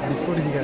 Biscuit ही क्या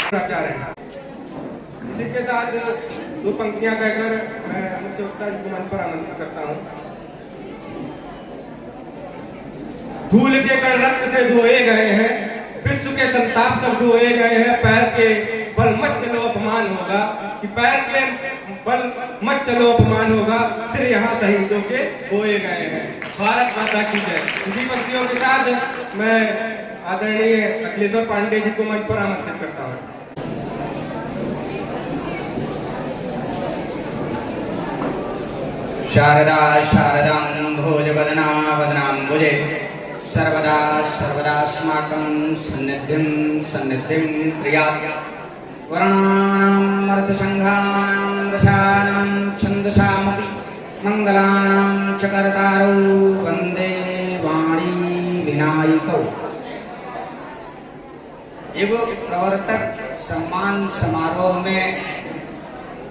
प्राचार्य हैं। इसी के साथ दो पंक्तियां कहकर मैं मुख्य वक्ता जी को मंच पर आमंत्रित करता हूं। धूल के कण रक्त से धोए गए हैं, विश्व के संताप सब धोए गए हैं। पैर के बल मत चलो अपमान होगा, कि पैर के बल मत चलो अपमान होगा, सिर यहाँ शहीदों के बोए गए हैं। भारत माता की जय। इसी पंक्तियों के साथ मैं आदरणीय अखिलेश्वर पांडे जी को मंच पर आमंत्रित करता हूँ। शारदा शारदाम्भोजवदना वदनाम्बुजे सर्वदा सर्वदास्माकं सन्निधिं प्रियात् वर्णानाम् अर्थसङ्घानां रसानां छन्दसामपि मङ्गलानां च कर्तारौ वन्दे वाणी विनायकौ। युग प्रवर्तक सम्मान समारोह में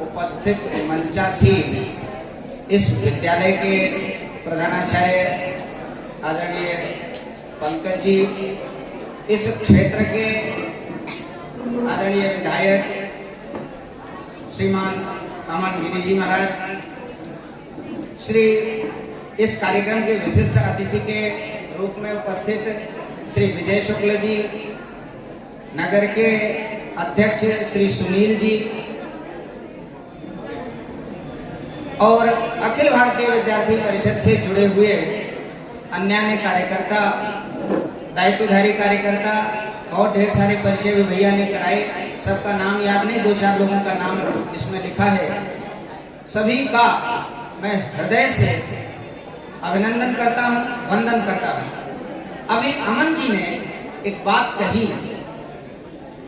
उपस्थित मंचासीन इस विद्यालय के प्रधानाचार्य आदरणीय पंकज जी, इस क्षेत्र के आदरणीय विधायक श्रीमान अमन गिरी जी महाराज, श्री इस कार्यक्रम के विशिष्ट अतिथि के रूप में उपस्थित श्री विजय शुक्ल जी, नगर के अध्यक्ष श्री सुनील जी और अखिल भारतीय विद्यार्थी परिषद से जुड़े हुए अन्य कार्यकर्ता, दायित्वधारी कार्यकर्ता और ढेर सारे परिचय भी भैया ने कराए। सबका नाम याद नहीं, दो चार लोगों का नाम इसमें लिखा है। सभी का मैं हृदय से अभिनंदन करता हूँ, वंदन करता हूँ। अभी अमन जी ने एक बात कही।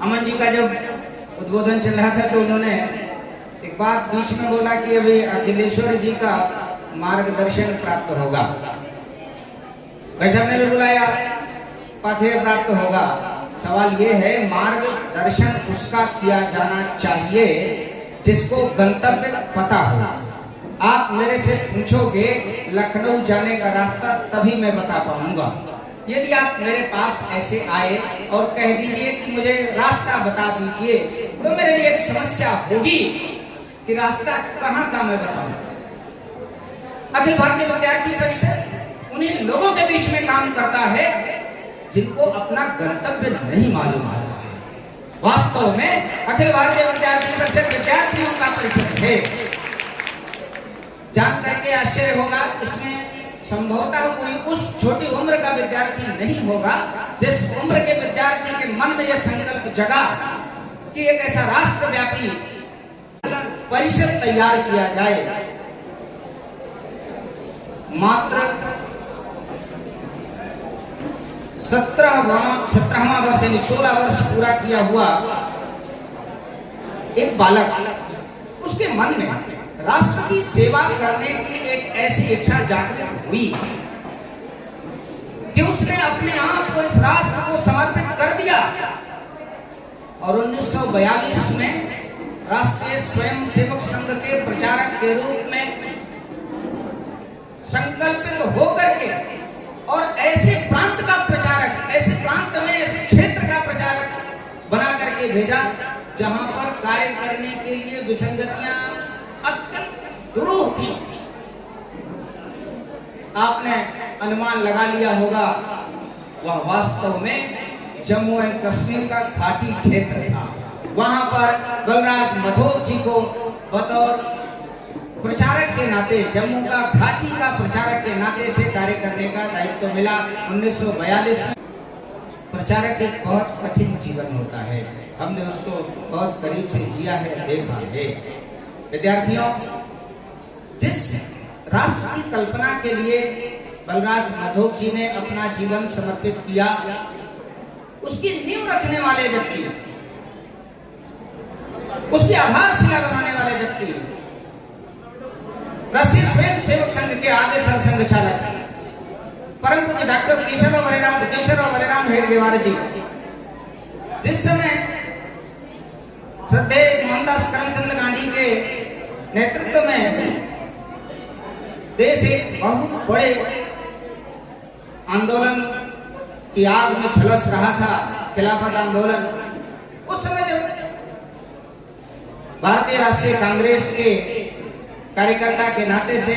अमन जी का जब उद्बोधन चल रहा था तो उन्होंने एक बात बीच में बोला कि अभी अखिलेश्वर जी का मार्गदर्शन प्राप्त होगा। वैसे हमने भी बुलाया, पाथेय प्राप्त होगा। सवाल ये है, मार्गदर्शन उसका किया जाना चाहिए जिसको गंतव्य पता हो। आप मेरे से पूछोगे लखनऊ जाने का रास्ता, तभी मैं बता पाऊंगा। यदि आप मेरे पास ऐसे आए और कह दीजिए कि मुझे रास्ता बता दीजिए, तो मेरे लिए एक समस्या होगी कि रास्ता कहाँ का मैं बताऊं। अखिल भारतीय विद्यार्थी परिषद उन्हीं लोगों के बीच में काम करता है जिनको अपना गंतव्य नहीं मालूम होता है। वास्तव में अखिल भारतीय विद्यार्थी परिषद विद्यार्थियों का परिषद है। जान करके आश्चर्य होगा, इसमें संभवतः कोई उस छोटी उम्र का विद्यार्थी नहीं होगा जिस उम्र के विद्यार्थी के मन में यह संकल्प जगा कि एक ऐसा राष्ट्रव्यापी परिषद तैयार किया जाए मात्र 17वां वर्ष यानी 16 वर्ष पूरा किया हुआ एक बालक, उसके मन में राष्ट्र की सेवा करने की एक ऐसी इच्छा जागृत हुई कि उसने अपने आप को इस राष्ट्र को समर्पित कर दिया और 1942 में राष्ट्रीय स्वयंसेवक संघ के प्रचारक के रूप में संकल्पित होकर के और ऐसे प्रांत का प्रचारक, ऐसे प्रांत में ऐसे क्षेत्र का प्रचारक बना करके भेजा जहां पर कार्य करने के लिए विसंगतियां अत्यंत दुरूह थी। आपने अनुमान लगा लिया होगा, वह वास्तव में जम्मू एंड कश्मीर का घाटी क्षेत्र था। वहां पर बलराज मधोक जी को बतौर प्रचारक के नाते, जम्मू का घाटी का प्रचारक के नाते से कार्य करने का दायित्व मिला। 1942 में प्रचारक एक बहुत कठिन जीवन होता है, हमने उसको बहुत करीब से जिया है, देखा है। विद्यार्थियों, जिस राष्ट्र की कल्पना के लिए बलराज मधोक जी ने अपना जीवन समर्पित किया, उसकी नींव रखने वाले व्यक्ति, उसकी आधारशिला बनाने वाले व्यक्ति, राष्ट्रीय स्वयंसेवक संघ के आद्य सरसंघ चालक परम पूज्य डॉक्टर केशवराव बलिराम हेडगेवार जी, जिस समय श्रद्धेय मोहनदास करमचंद गांधी के नेतृत्व में देश एक बहुत बड़े आंदोलन की आग में झुलस रहा था, खिलाफत आंदोलन, उस समय जब भारतीय राष्ट्रीय कांग्रेस के कार्यकर्ता के नाते से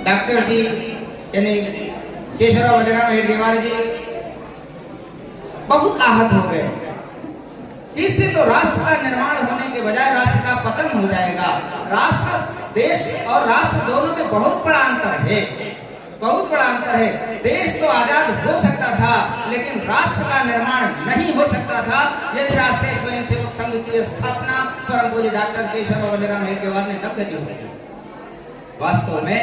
डॉक्टर जी यानी केशवराव बलिराम हेडगेवार जी बहुत आहत हो गए। इससे तो राष्ट्र का निर्माण होने के बजाय राष्ट्र का पतन हो जाएगा। राष्ट्र, देश और राष्ट्र दोनों में बहुत बड़ा अंतर है, बहुत बड़ा अंतर है। देश तो आजाद हो सकता था, लेकिन राष्ट्र का निर्माण नहीं हो सकता था यदि राष्ट्रीय स्वयंसेवक संघ की स्थापना परम पूज्य डॉक्टर केशवराव बलिराम हेडगेवार ने न करी होती। वास्तव में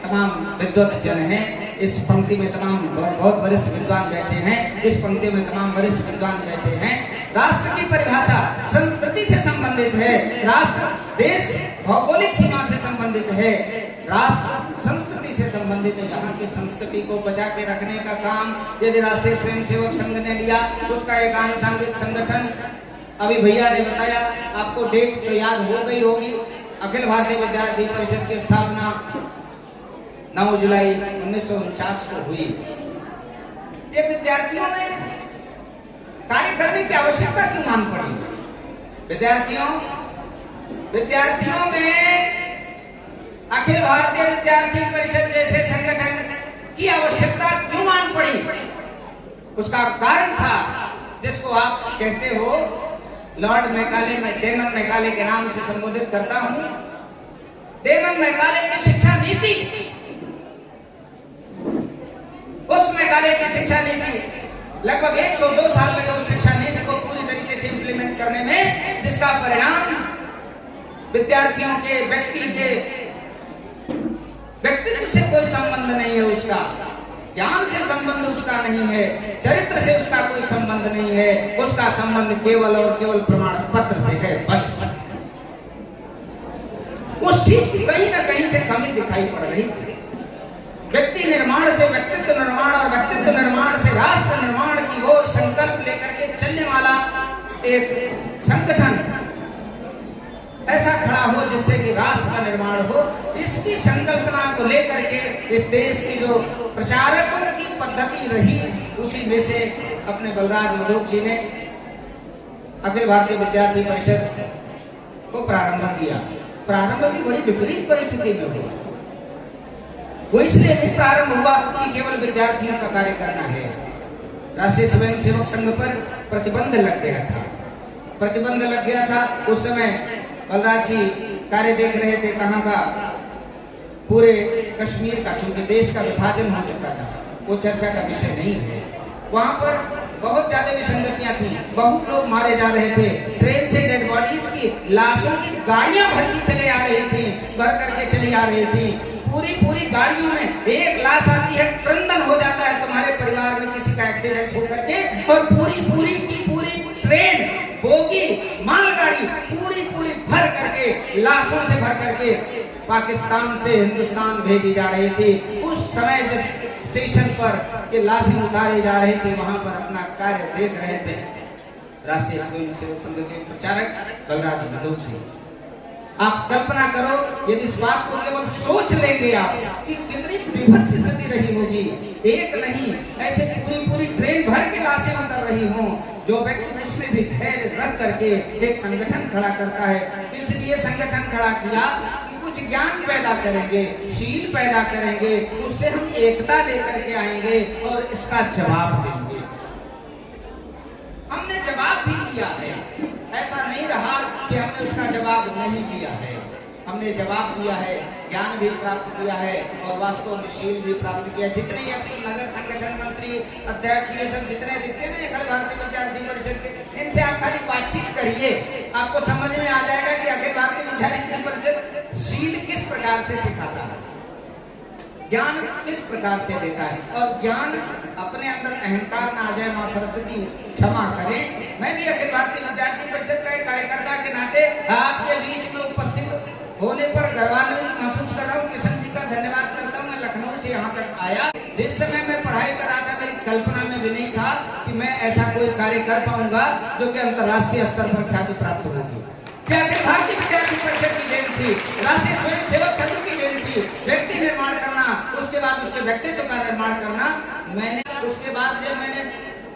तमाम विद्वत जन हैं, इस पंक्ति में तमाम बहुत वरिष्ठ विद्वान बैठे हैं, इस पंक्ति में तमाम वरिष्ठ विद्वान बैठे हैं। राष्ट्र की परिभाषा संस्कृति से संबंधित है, राष्ट्र देश भौगोलिक सीमा से संबंधित है, राष्ट्र संस्कृति से संबंधित है। यहाँ की संस्कृति को बचा के रखने का काम यदि राष्ट्रीय स्वयंसेवक संघ ने लिया, उसका एक आनुषंगिक संगठन, अभी भैया ने बताया, आपको डेट तो याद हो गई होगी, अखिल भारतीय विद्यार्थी परिषद की स्थापना 9 जुलाई 1949 को हुई। ये विद्यार्थियों में कार्य करने की आवश्यकता क्यों मान पड़ी? विद्यार्थियों में अखिल भारतीय विद्यार्थी परिषद जैसे संगठन की आवश्यकता क्यों मान पड़ी? उसका कारण था जिसको आप कहते हो लॉर्ड मैकाले, मैं डेमन मैकाले के नाम से संबोधित करता हूं। डेमन मैकाले की शिक्षा नीति, उस मैकाले की शिक्षा नीति लगभग 102 साल लगे उस शिक्षा नीति को पूरी तरीके से इंप्लीमेंट करने में, जिसका परिणाम विद्यार्थियों के व्यक्तित्व से कोई संबंध नहीं है, उसका ज्ञान से संबंध उसका नहीं है, चरित्र से उसका कोई संबंध नहीं है, उसका संबंध केवल और केवल प्रमाण पत्र से है। बस उस चीज की कहीं ना कहीं से कमी दिखाई पड़ रही थी। व्यक्ति निर्माण से व्यक्तित्व निर्माण और व्यक्तित्व निर्माण से राष्ट्र निर्माण की ओर संकल्प लेकर के चलने वाला एक संगठन ऐसा खड़ा हो जिससे कि राष्ट्र का निर्माण हो, इसकी संकल्पना को लेकर के इस देश की जो प्रचारकों की पद्धति रही, उसी में से अपने बलराज मधोक जी ने अखिल भारतीय विद्यार्थी परिषद को प्रारंभ किया। प्रारंभ भी बड़ी विपरीत परिस्थिति में हुआ। वो इसलिए नहीं प्रारंभ हुआ कि केवल विद्यार्थियों का कार्य करना है। राष्ट्रीय स्वयंसेवक संघ पर प्रतिबंध लग गया था। उस समय बलराज जी कार्य देख रहे थे कहाँ का, पूरे कश्मीर का, चूंकि देश का विभाजन हो चुका था, वो चर्चा का विषय नहीं है। वहां पर बहुत ज्यादा विसंगतियां थी, बहुत लोग मारे जा रहे थे, ट्रेन से डेड बॉडीज की, लाशों की गाड़ियां भर करके चली आ रही थी, पूरी पूरी गाड़ियों में एक लाश आती है, क्रंदन हो जाता है तुम्हारे परिवार में किसी का एक्सीडेंट होकर के, और पूरी पूरी की पूरी ट्रेन, बोगी, मालगाड़ी पूरी पूरी भर करके, लाशों से भर करके पाकिस्तान से हिंदुस्तान भेजी जा रही थी। उस समय जिस स्टेशन पर के लाशें उतारी जा रही थी, वहां पर अपना कार्य देख रहे थे राष्ट्रीय स्वयं सेवक संघ के प्रचारक बलराज बंदूक जी। आप कल्पना करो, यदि इस बात को केवल सोच लेंगे आप कि कितनी विभत्स स्थिति रही होगी। एक नहीं, ऐसे पूरी पूरी ट्रेन भर के लाशें उतर रही हों। जो व्यक्ति उसमें भी धैर्य रख करके एक संगठन खड़ा करता है, किस लिए संगठन खड़ा किया? कि कुछ ज्ञान पैदा करेंगे, शील पैदा करेंगे, उससे हम एकता लेकर के आएंगे और इसका जवाब देंगे। हमने जवाब भी दिया है, ऐसा नहीं रहा कि हमने उसका जवाब नहीं दिया है। हमने जवाब दिया है, ज्ञान भी प्राप्त किया है और वास्तव में शील भी प्राप्त किया। जितने आपको नगर संगठन मंत्री, अध्यक्ष, ये सब जितने दिखते हैं अखिल भारतीय विद्यार्थी परिषद के, इनसे आप खाली बातचीत करिए, आपको समझ में आ जाएगा कि अखिल भारतीय विद्यार्थी परिषद शील किस प्रकार से सिखाता है, ज्ञान किस प्रकार से देता है। और ज्ञान अपने अंदर अहंकार ना आ जाए, मां सरस्वती क्षमा करें। मैं भी अखिल भारतीय विद्यार्थी परिषद का एक कार्यकर्ता के नाते आपके बीच में उपस्थित होने पर गर्वान्वित महसूस कर रहा हूँ। किशन जी का धन्यवाद करता हूँ। मैं लखनऊ से यहाँ तक आया, जिस समय मैं पढ़ाई कर रहा था, मेरी कल्पना में भी नहीं था कि मैं ऐसा कोई कार्य कर पाऊंगा जो कि अंतर्राष्ट्रीय स्तर पर ख्याति प्राप्त होगी। क्या अखिल भारतीय विद्यार्थी परिषद की देन थी, राष्ट्रीय स्वयं सेवक संघ की देन थी। व्यक्ति निर्माण करना, उसके बाद उसके व्यक्तित्व का निर्माण करना। मैंने उसके बाद जब मैंने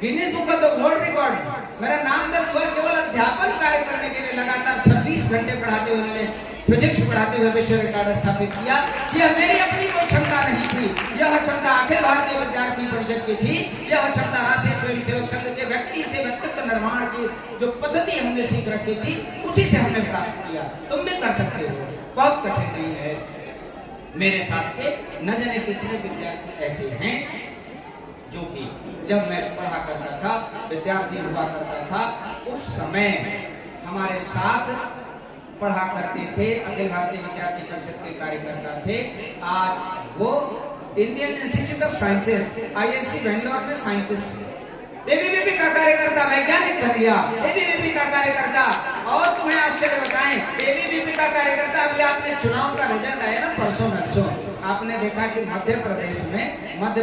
Guinness book of the world record मेरा नाम दर्ज हुआ, केवल अध्यापन कार्य करने के लिए लगातार 26 घंटे पढ़ाते हुए मैंने फिजिक्स पढ़ाते हुए विश्व रिकॉर्ड स्थापित किया। यह मेरी अपनी कोई क्षमता नहीं थी, यह क्षमता अखिल भारतीय विद्यार्थी परिषद की थी। यह क्षमता राष्ट्रीय स्वयं सेवक संघ के व्यक्ति से व्यक्तित्व निर्माण की जो पद्धति हमने सीख रखी थी, उसी से हमने प्राप्त किया। तुम भी कर सकते हो, बहुत कठिन नहीं है। मेरे साथ के न जाने कितने विद्यार्थी ऐसे हैं जो कि जब मैं पढ़ा करता था, विद्यार्थी हुआ करता था, उस समय हमारे साथ पढ़ा करते थे, अखिल भारतीय विद्यार्थी परिषद के कार्यकर्ता थे। आज वो Indian institute of sciences IISc Bangalore में साइंटिस्ट है। एबीवीपी का कार्यकर्ता वैज्ञानिक बन गया, एबीवीपी का कार्यकर्ता। और तुम्हें आश्चर्य बताएं, एबीवीपी का कार्यकर्ता, अभी आपने चुनाव का रिजल्ट आया ना परसों नरसों, आपने देखा कि मध्य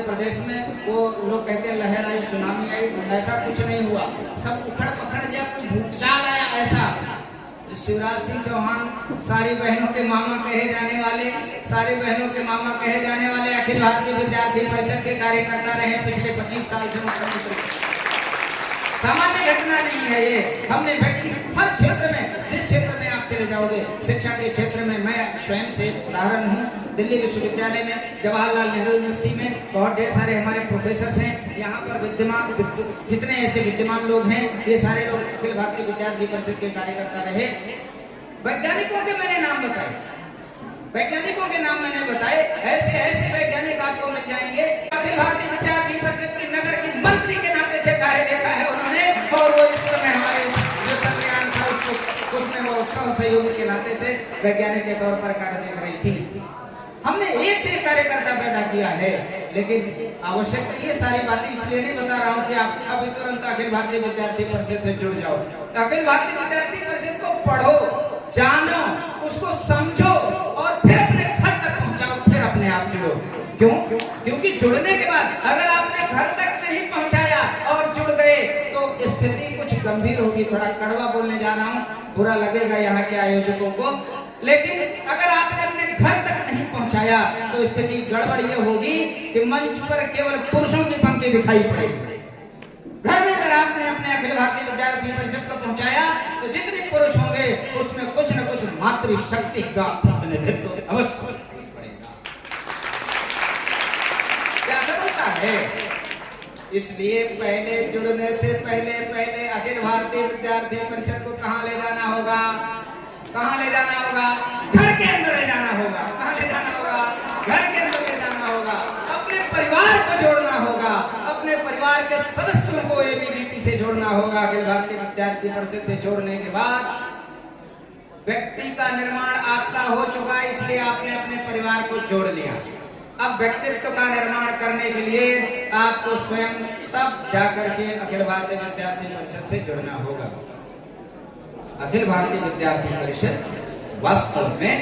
प्रदेश में वो लोग कहते हैं लहर आई, सुनामी आई, ऐसा कुछ नहीं हुआ। सब उखड़ पखड़ गया, कोई भूचाल आया ऐसा। शिवराज सिंह चौहान सारी बहनों के मामा कहे जाने वाले, सारी बहनों के मामा कहे जाने वाले अखिल भारतीय विद्यार्थी परिषद के कार्यकर्ता रहे पिछले 25 साल से। मुख्यमंत्री सामान्य घटना नहीं है ये। हमने व्यक्ति हर क्षेत्र में, जिस क्षेत्र में आप चले जाओगे, शिक्षा के क्षेत्र में मैं स्वयं से उदाहरण हूँ। दिल्ली विश्वविद्यालय में, जवाहरलाल नेहरू यूनिवर्सिटी में बहुत ढेर सारे हमारे प्रोफेसर हैं। यहाँ पर विद्यमान जितने ऐसे विद्यमान लोग हैं, ये सारे लोग अखिल भारतीय विद्यार्थी परिषद के कार्यकर्ता रहे। वैज्ञानिकों के मैंने नाम बताए, वैज्ञानिकों के नाम मैंने बताए, ऐसे ऐसे वैज्ञानिक आपको मिल जाएंगे। अखिल भारतीय विद्यार्थी परिषद की नगर की मंत्री के नाते से कार्य देखा है उन्होंने, और वो इस समय हमारे जो चंद्रयान था उसमें वो सहयोगी के नाते से वैज्ञानिक के तौर पर कार्य देख रही थी। हमने एक से एक कार्यकर्ता पैदा किया है। लेकिन आवश्यक ये सारी बातें इसलिए नहीं बता रहा हूँ कि आप अभी तुरंत अखिल भारतीय विद्यार्थी परिषद से जुड़ जाओ। अखिल भारतीय विद्यार्थी परिषद को पढ़ो, जानो, उसको समझो और फिर अपने घर तक पहुंचाओ, फिर अपने आप जुड़ो। क्यों? क्योंकि जुड़ने के बाद अगर आपने घर तक नहीं पहुंचाया और जुड़ गए तो स्थिति कुछ गंभीर होगी। थोड़ा कड़वा बोलने जा रहा हूँ, बुरा लगेगा यहाँ के आयोजकों को, लेकिन अगर आपने अपने घर तक नहीं पहुंचाया तो स्थिति गड़बड़ ये होगी कि मंच पर केवल पुरुषों की पंक्ति दिखाई पड़ेगी। घर में अगर आपने अपने अखिल भारतीय विद्यार्थी परिषद को पहुंचाया तो जितने पुरुष होंगे उसमें कुछ न कुछ मातृशक्ति का प्रतिनिधित्व अवश्य पड़ेगा। क्या सरलता है? इसलिए पहले जुड़ने से पहले अखिल भारतीय विद्यार्थी परिषद को कहाँ ले जाना होगा? कहाँ ले जाना होगा? घर के अंदर ले जाना होगा। कहाँ ले जाना होगा? घर के अंदर ले जाना होगा। अपने परिवार को जोड़ना होगा, अपने परिवार के सदस्यों को एबीवीपी से जोड़ना होगा। अखिल भारतीय विद्यार्थी परिषद से जोड़ने के बाद व्यक्ति का निर्माण आपका हो चुका, इसलिए आपने अपने परिवार को जोड़ लिया। अब व्यक्तित्व का निर्माण करने के लिए आपको स्वयं तब जाकर के अखिल भारतीय विद्यार्थी परिषद से जुड़ना होगा। अखिल भारतीय विद्यार्थी परिषद वास्तव में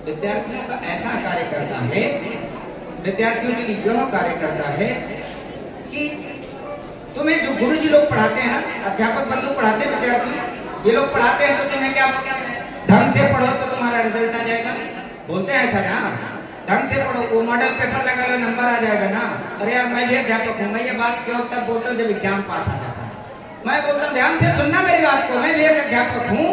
विद्यार्थियों का ऐसा कार्य करता है, विद्यार्थियों के लिए यह कार्य करता है कि तुम्हें जो गुरुजी लोग पढ़ाते हैं ना, अध्यापक बंधु पढ़ाते हैं विद्यार्थी, ये लोग पढ़ाते हैं तो तुम्हें क्या बोलते हैं, ढंग से पढ़ो तो तुम्हारा रिजल्ट आ जाएगा, बोलते हैं ऐसा ना, ढंग से पढ़ो, वो मॉडल पेपर लगा लो नंबर आ जाएगा ना। अरे यार मैं भी अध्यापक हूँ, मैं ये बात क्यों तब बोलता हूँ जब एग्जाम पास आ जाता है। मैं बोलता हूँ ध्यान से सुनना मेरी बात को, मैं भी एक अध्यापक हूँ,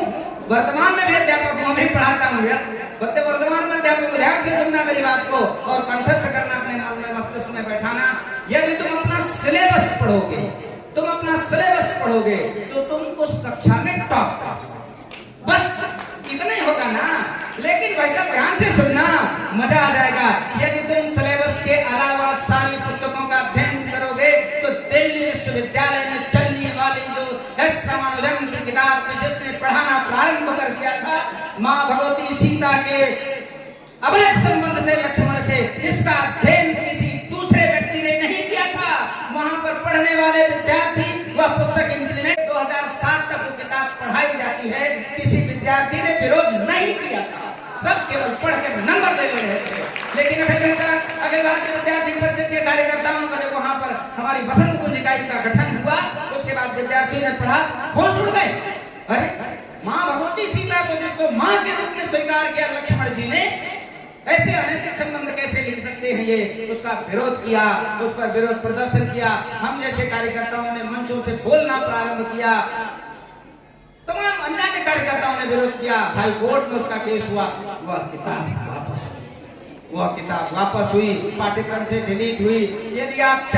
वर्तमान में भी अध्यापक हूँ, मैं पढ़ाता हूँ यार, बच्चे वर्तमान में अध्यापक को ध्यान से सुनना मेरी बात को और कंठस्थ करना, अपने मन में मस्तिष्क में बैठाना। यदि तुम अपना सिलेबस पढ़ोगे, तुम अपना सिलेबस पढ़ोगे तो तुम उस कक्षा में टॉप कर जाओगे, बस इतना ही होगा ना। लेकिन भाई साहब ध्यान से सुनना, मजा आ जाएगा। यदि तुम सिलेबस के अलावा सारी पुस्तकों का अध्ययन करोगे तो दिल्ली विश्वविद्यालय में चलने वाली जो एस रामानुजन की किताब थी, जिसने पढ़ाना प्रारंभ कर दिया था, माँ भगवती सीता के अवैध संबंध थे लक्ष्मण से, इसका अध्ययन किसी दूसरे व्यक्ति ने नहीं किया था। वहां पर पढ़ने वाले विद्यार्थी वह पुस्तक इंप्लीमेंट 2007 तक वो किताब पढ़ाई जाती है, किसी विद्यार्थी ने विरोध नहीं किया था, सब केवल पढ़ के नंबर ले रहे थे। लेकिन अखिल भारतीय विद्यार्थी परिषद के कार्यकर्ताओं का जब वहां पर हमारी बसंत कुंज इकाई का गठन हुआ, उसके बाद विद्यार्थियों ने पढ़ा, होश उड़ गए। अरे माँ भगवती सीता को जिसको माँ के रूप में स्वीकार किया लक्ष्मण जी ने, ऐसे अनैतिक संबंध कैसे लिख सकते हैं ये, उसका विरोध किया, उस पर विरोध प्रदर्शन किया। हम जैसे कार्यकर्ताओं ने मंचों से बोलना प्रारंभ किया, तमाम अन्य कार्यकर्ताओं ने विरोध किया, हाई कोर्ट में उसका केस हुआ, वह किताब वापस हुई, पाठ्यक्रम से डिलीट हुई। यदि आप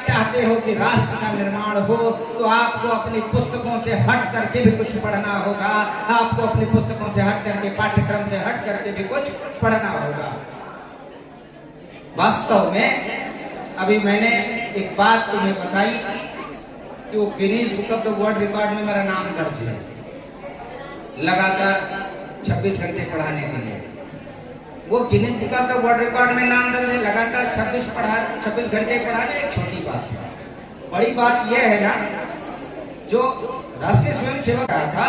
चाहते हो कि राष्ट्र का निर्माण हो तो आपको अपनी पुस्तकों से हट करके भी कुछ पढ़ना होगा, आपको अपनी पुस्तकों से हट करके, पाठ्यक्रम से हट करके भी कुछ पढ़ना होगा। वास्तव में अभी मैंने एक बात तुम्हें बताई कि वो Guinness book of the world record में मेरा नाम दर्ज है, लगातार 26 घंटे पढ़ाने के लिए। वो Guinness book of the world record में नाम दर्ज है, लगातार 26 घंटे पढ़ाने एक छोटी बात है। बड़ी बात यह है ना, जो राष्ट्रीय स्वयं सेवक था,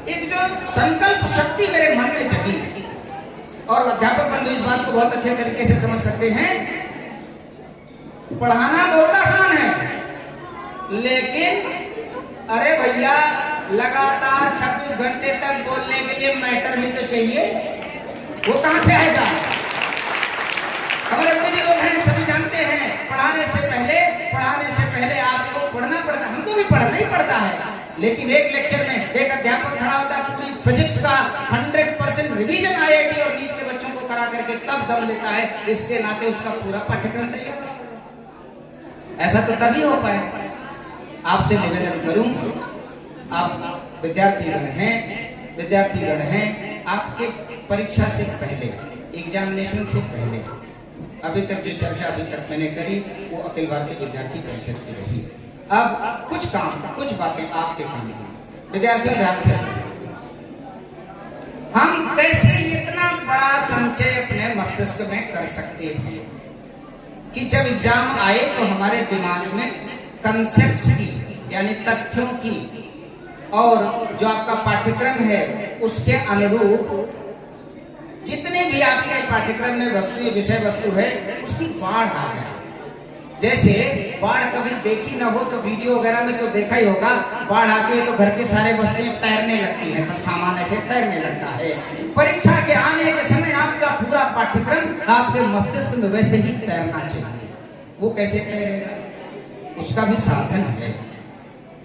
एक जो संकल्प शक्ति मेरे मन में जगी, और अध्यापक बंधु इस बात को बहुत अच्छे तरीके से समझ सकते हैं। पढ़ाना बहुत आसान है, लेकिन अरे भैया लगातार 26 घंटे तक बोलने के लिए मैटर भी तो चाहिए, वो कहां से आएगा। हमारे गुरुजी लोग हैं, सभी जानते हैं, पढ़ाने से पहले आपको पढ़ना पड़ता है, हमको भी पढ़ना ही पड़ता है। लेकिन एक लेक्चर में एक अध्यापक खड़ा होता है, पूरी फिजिक्स का 100% रिवीजन IIT और नीट के बच्चों को करा करके तब दम लेता है, इसके नाते उसका पूरा पाठ्यक्रम तैयार। ऐसा तो तभी हो पाए। आपसे निवेदन करूं, आप विद्यार्थीगण हैं, आपके परीक्षा से पहले, एग्जामिनेशन से पहले अभी तक जो चर्चा अभी तक मैंने करी वो अखिल भारतीय विद्यार्थी परिषद की रही। अब कुछ बातें आपके काम की। विद्यार्थियों ध्यान से, हम कैसे इतना बड़ा संचय अपने मस्तिष्क में कर सकते हैं कि जब एग्जाम आए तो हमारे दिमाग में कंसेप्ट्स की, यानी तथ्यों की, और जो आपका पाठ्यक्रम है उसके अनुरूप जितने भी आपके पाठ्यक्रम में विषय वस्तु है उसकी बाढ़ आ जाए। जैसे बाढ़ कभी देखी ना हो तो वीडियो वगैरह में तो देखा ही होगा, बाढ़ आती है तो घर के सारे वस्तुएं तैरने लगती हैं, सब सामान ऐसे तैरने लगता है। परीक्षा के आने के समय आपका पूरा पाठ्यक्रम आपके मस्तिष्क में वैसे ही तैरना चाहिए। वो कैसे तैरेगा, उसका भी साधन है।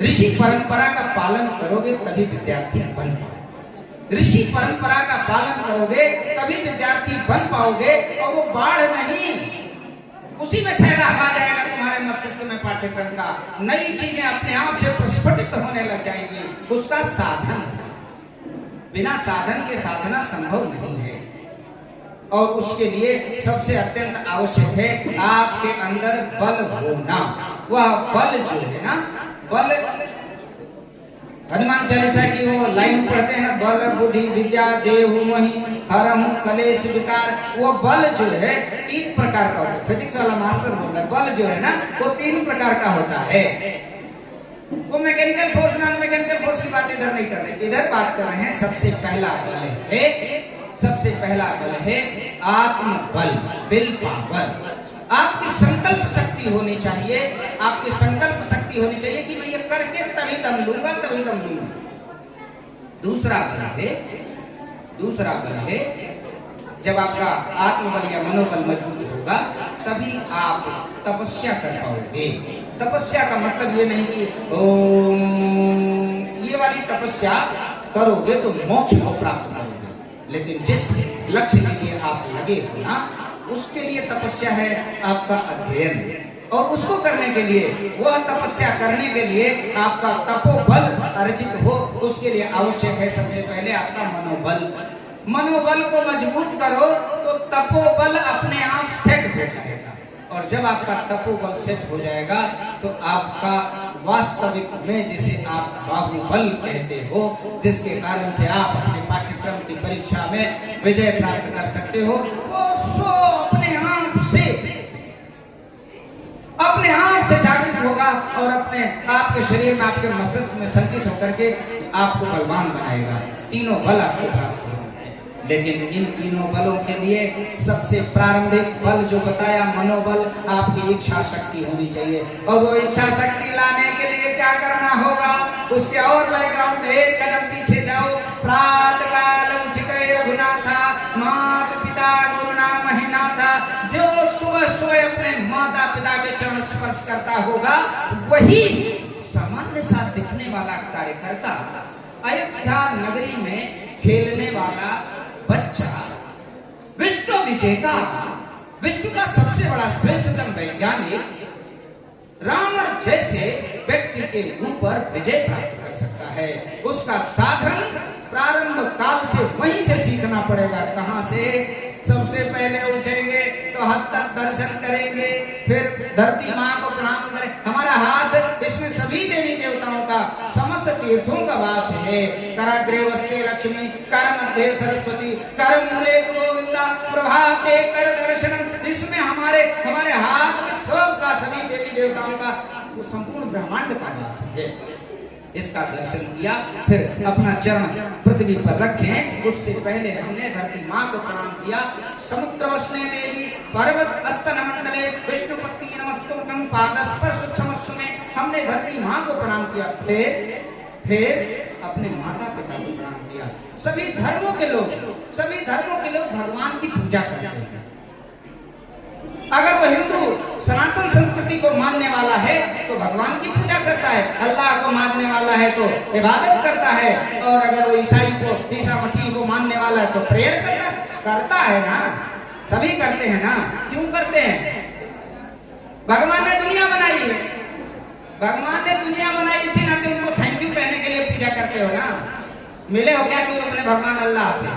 ऋषि परंपरा का पालन करोगे तभी विद्यार्थी बन पाओगे, ऋषि परंपरा का पालन करोगे तभी विद्यार्थी बन पाओगे। और वो बाढ़ नहीं, उसी में सैलाब आ जाएगा तुम्हारे मस्तिष्क में पाठ्यक्रम का, नई चीजें अपने आप से प्रस्फुटित होने लग जाएंगी। उसका साधन, बिना साधन के साधना संभव नहीं है। और उसके लिए सबसे अत्यंत आवश्यक है आपके अंदर बल होना। वह बल जो है ना, बल हनुमान चालीसा की वो लाइन पढ़ते हैं ना, बल बुद्धि विद्या देहु मोहि हरहु कलेश विकार। वो बल जो है 3 प्रकार का होता है। फिजिक्स वाला मास्टर बोल रहा है बल जो है ना वो 3 प्रकार का होता है। वो mechanical force non mechanical force की बात इधर नहीं कर रहे, इधर बात कर रहे हैं सबसे पहला बल है आत्म बल, विल पावर। आपकी संकल्प शक्ति होनी चाहिए, आपकी संकल्प शक्ति होनी चाहिए कि मैं ये करके तभी दम लूंगा। दूसरा बल है जब आपका आत्मबल या मनोबल मजबूत होगा तभी आप तपस्या कर पाओगे। तपस्या का मतलब ये नहीं कि ये वाली तपस्या करोगे तो मोक्ष को प्राप्त करोगे, लेकिन जिस लक्ष्य के लिए आप लगे हो ना उसके लिए तपस्या है आपका अध्ययन। और उसको करने के लिए, वह तपस्या करने के लिए आपका तपोबल अर्जित हो, उसके लिए आवश्यक है सबसे पहले आपका मनोबल। मनोबल को मजबूत करो तो तपोबल अपने आप सेट हो जाएगा। और जब आपका तपोबल सेट हो जाएगा तो आपका वास्तविक में जिसे आप बाहुबल कहते हो, जिसके कारण से आप अपने पाठ्यक्रम की परीक्षा में विजय प्राप्त कर सकते हो, वो सो अपने आप से जागृत होगा और अपने आपके शरीर में, आपके मस्तिष्क में संचित होकर के आपको बलवान बनाएगा। तीनों बल आपको प्राप्त होंगे। लेकिन इन तीनों बलों के लिए सबसे प्रारंभिक बल जो बताया मनोबल, आपकी इच्छा शक्ति होनी चाहिए। और वो इच्छा शक्ति लाने के लिए क्या करना होगा, उसके और बैकग्राउंड में एक कदम पीछे जाओ। प्रातः काल उठ गए रघुनाथा, माता पिता गुरु नाम महिनाथा। जो सुबह सुबह अपने माता पिता के चरण स्पर्श करता होगा वही सामान्य सा दिखने वाला कार्यकर्ता, अयोध्या नगरी में खेलने वाला बच्चा, विश्व विजेता, विश्व का सबसे बड़ा श्रेष्ठतम वैज्ञानिक, रावण जैसे व्यक्ति के ऊपर विजय प्राप्त कर सकता है। उसका साधन प्रारंभ काल से वहीं से सीखना पड़ेगा। कहां से? सबसे पहले उठेंगे तो हस्त दर्शन करेंगे, फिर धरती माँ को प्रणाम करें। हमारा हाथ, इसमें सभी देवी देवताओं का, समस्त तीर्थों का वास है। कराग्रे वस्ते लक्ष्मी, कर मध्य सरस्वती, कर मूले गोविंदा, प्रभाते कर दर्शनम। इसमें हमारे हाथ में सबका, सभी देवी देवताओं का, संपूर्ण ब्रह्मांड का वास है। इसका दर्शन किया, फिर अपना चरण पृथ्वी पर रखें। उससे पहले हमने धरती माँ को प्रणाम किया। समुद्र वसने देवी पर्वत अस्तन मंडले विष्णुपति नमस्तुभ्यं पादस्पर्श क्षमस्व में हमने धरती माँ को प्रणाम किया। फिर अपने माता पिता को प्रणाम किया। सभी धर्मों के लोग भगवान की पूजा करते हैं। अगर वो हिंदू सनातन संस्कृति को मानने वाला है तो भगवान की पूजा करता है, अल्लाह को मानने वाला है तो इबादत करता है, और अगर वो ईसा मसीह को मानने वाला है तो प्रेयर करता है ना। सभी करते हैं ना। क्यों करते हैं? भगवान ने दुनिया बनाई है, इसी नाते उनको थैंक यू कहने के लिए पूजा करते हो ना। मिले हो क्या कोई अपने भगवान अल्लाह से?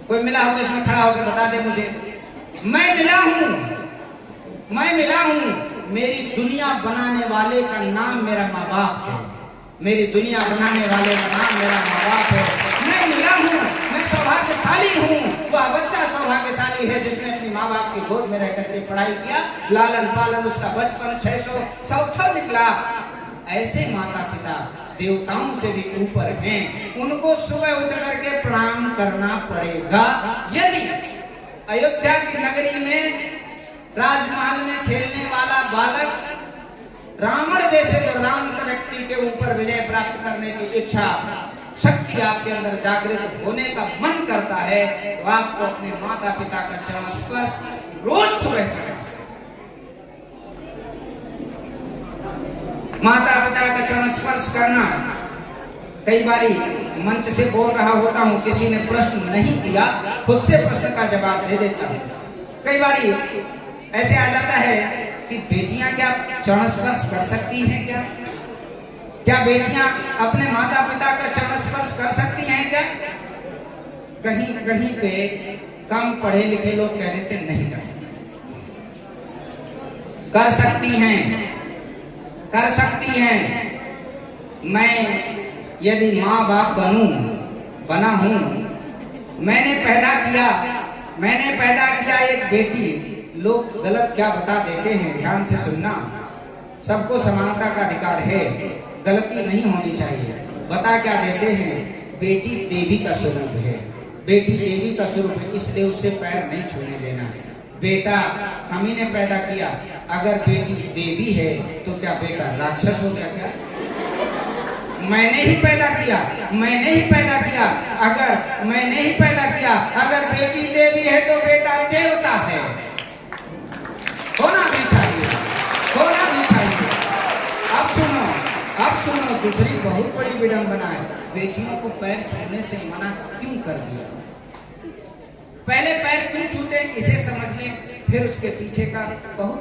कोई मिला हो तो इसमें खड़ा होकर बता दे मुझे। मैं मिला हूं। मेरी दुनिया बनाने वाले का नाम मेरा माँ बाप है। मेरी दुनिया बनाने वाले का नाम मेरा माँ बाप है। मैं मिला हूं, मैं सौभाग्यशाली हूं। वह बच्चा सौभाग्यशाली है जिसने अपनी माँ बाप की गोद में रह करके पढ़ाई किया, लालन पालन, उसका बचपन शैशव सौष्ठव निकला। ऐसे माता पिता देवताओं से भी ऊपर हैं, उनको सुबह उठ करके प्रणाम करना पड़ेगा। यदि अयोध्या की नगरी में राजमहल में खेलने वाला बालक रावण जैसे दुर्दांत व्यक्ति के ऊपर विजय प्राप्त करने की इच्छा शक्ति आपके अंदर जागृत होने का मन करता है तो आपको अपने माता पिता का चरण स्पर्श रोज सुबह करें। माता पिता का चरण स्पर्श करना। कई बारी मंच से बोल रहा होता हूँ, किसी ने प्रश्न नहीं किया, खुद से प्रश्न का जवाब दे देता हूँ। कई बारी ऐसे आ जाता है कि बेटियां क्या चरण स्पर्श कर सकती हैं? क्या बेटियां अपने माता पिता का चरण स्पर्श कर सकती हैं क्या? कहीं पे कम पढ़े लिखे लोग कह देते नहीं कर सकते। कर सकती हैं। मैं यदि माँ बाप बना हूँ, मैंने पैदा किया एक बेटी। लोग गलत क्या बता देते हैं, ध्यान से सुनना। सबको समानता का अधिकार है, गलती नहीं होनी चाहिए। बता क्या देते हैं, बेटी देवी का स्वरूप है, बेटी देवी का स्वरूप है, इसलिए उसे पैर नहीं छूने देना। बेटा हम ही ने पैदा किया, अगर बेटी देवी है तो क्या बेटा राक्षस हो गया क्या? मैंने ही पैदा किया, अगर बेटी देवी है तो बेटा देवता है। होना भी चाहिए। अब सुनो दूसरी बहुत बड़ी विडंबना है, बेटियों को पैर छूने से मना क्यों कर दिया? पहले पैर क्यों छूते इसे समझ लें, फिर उसके पीछे का बहुत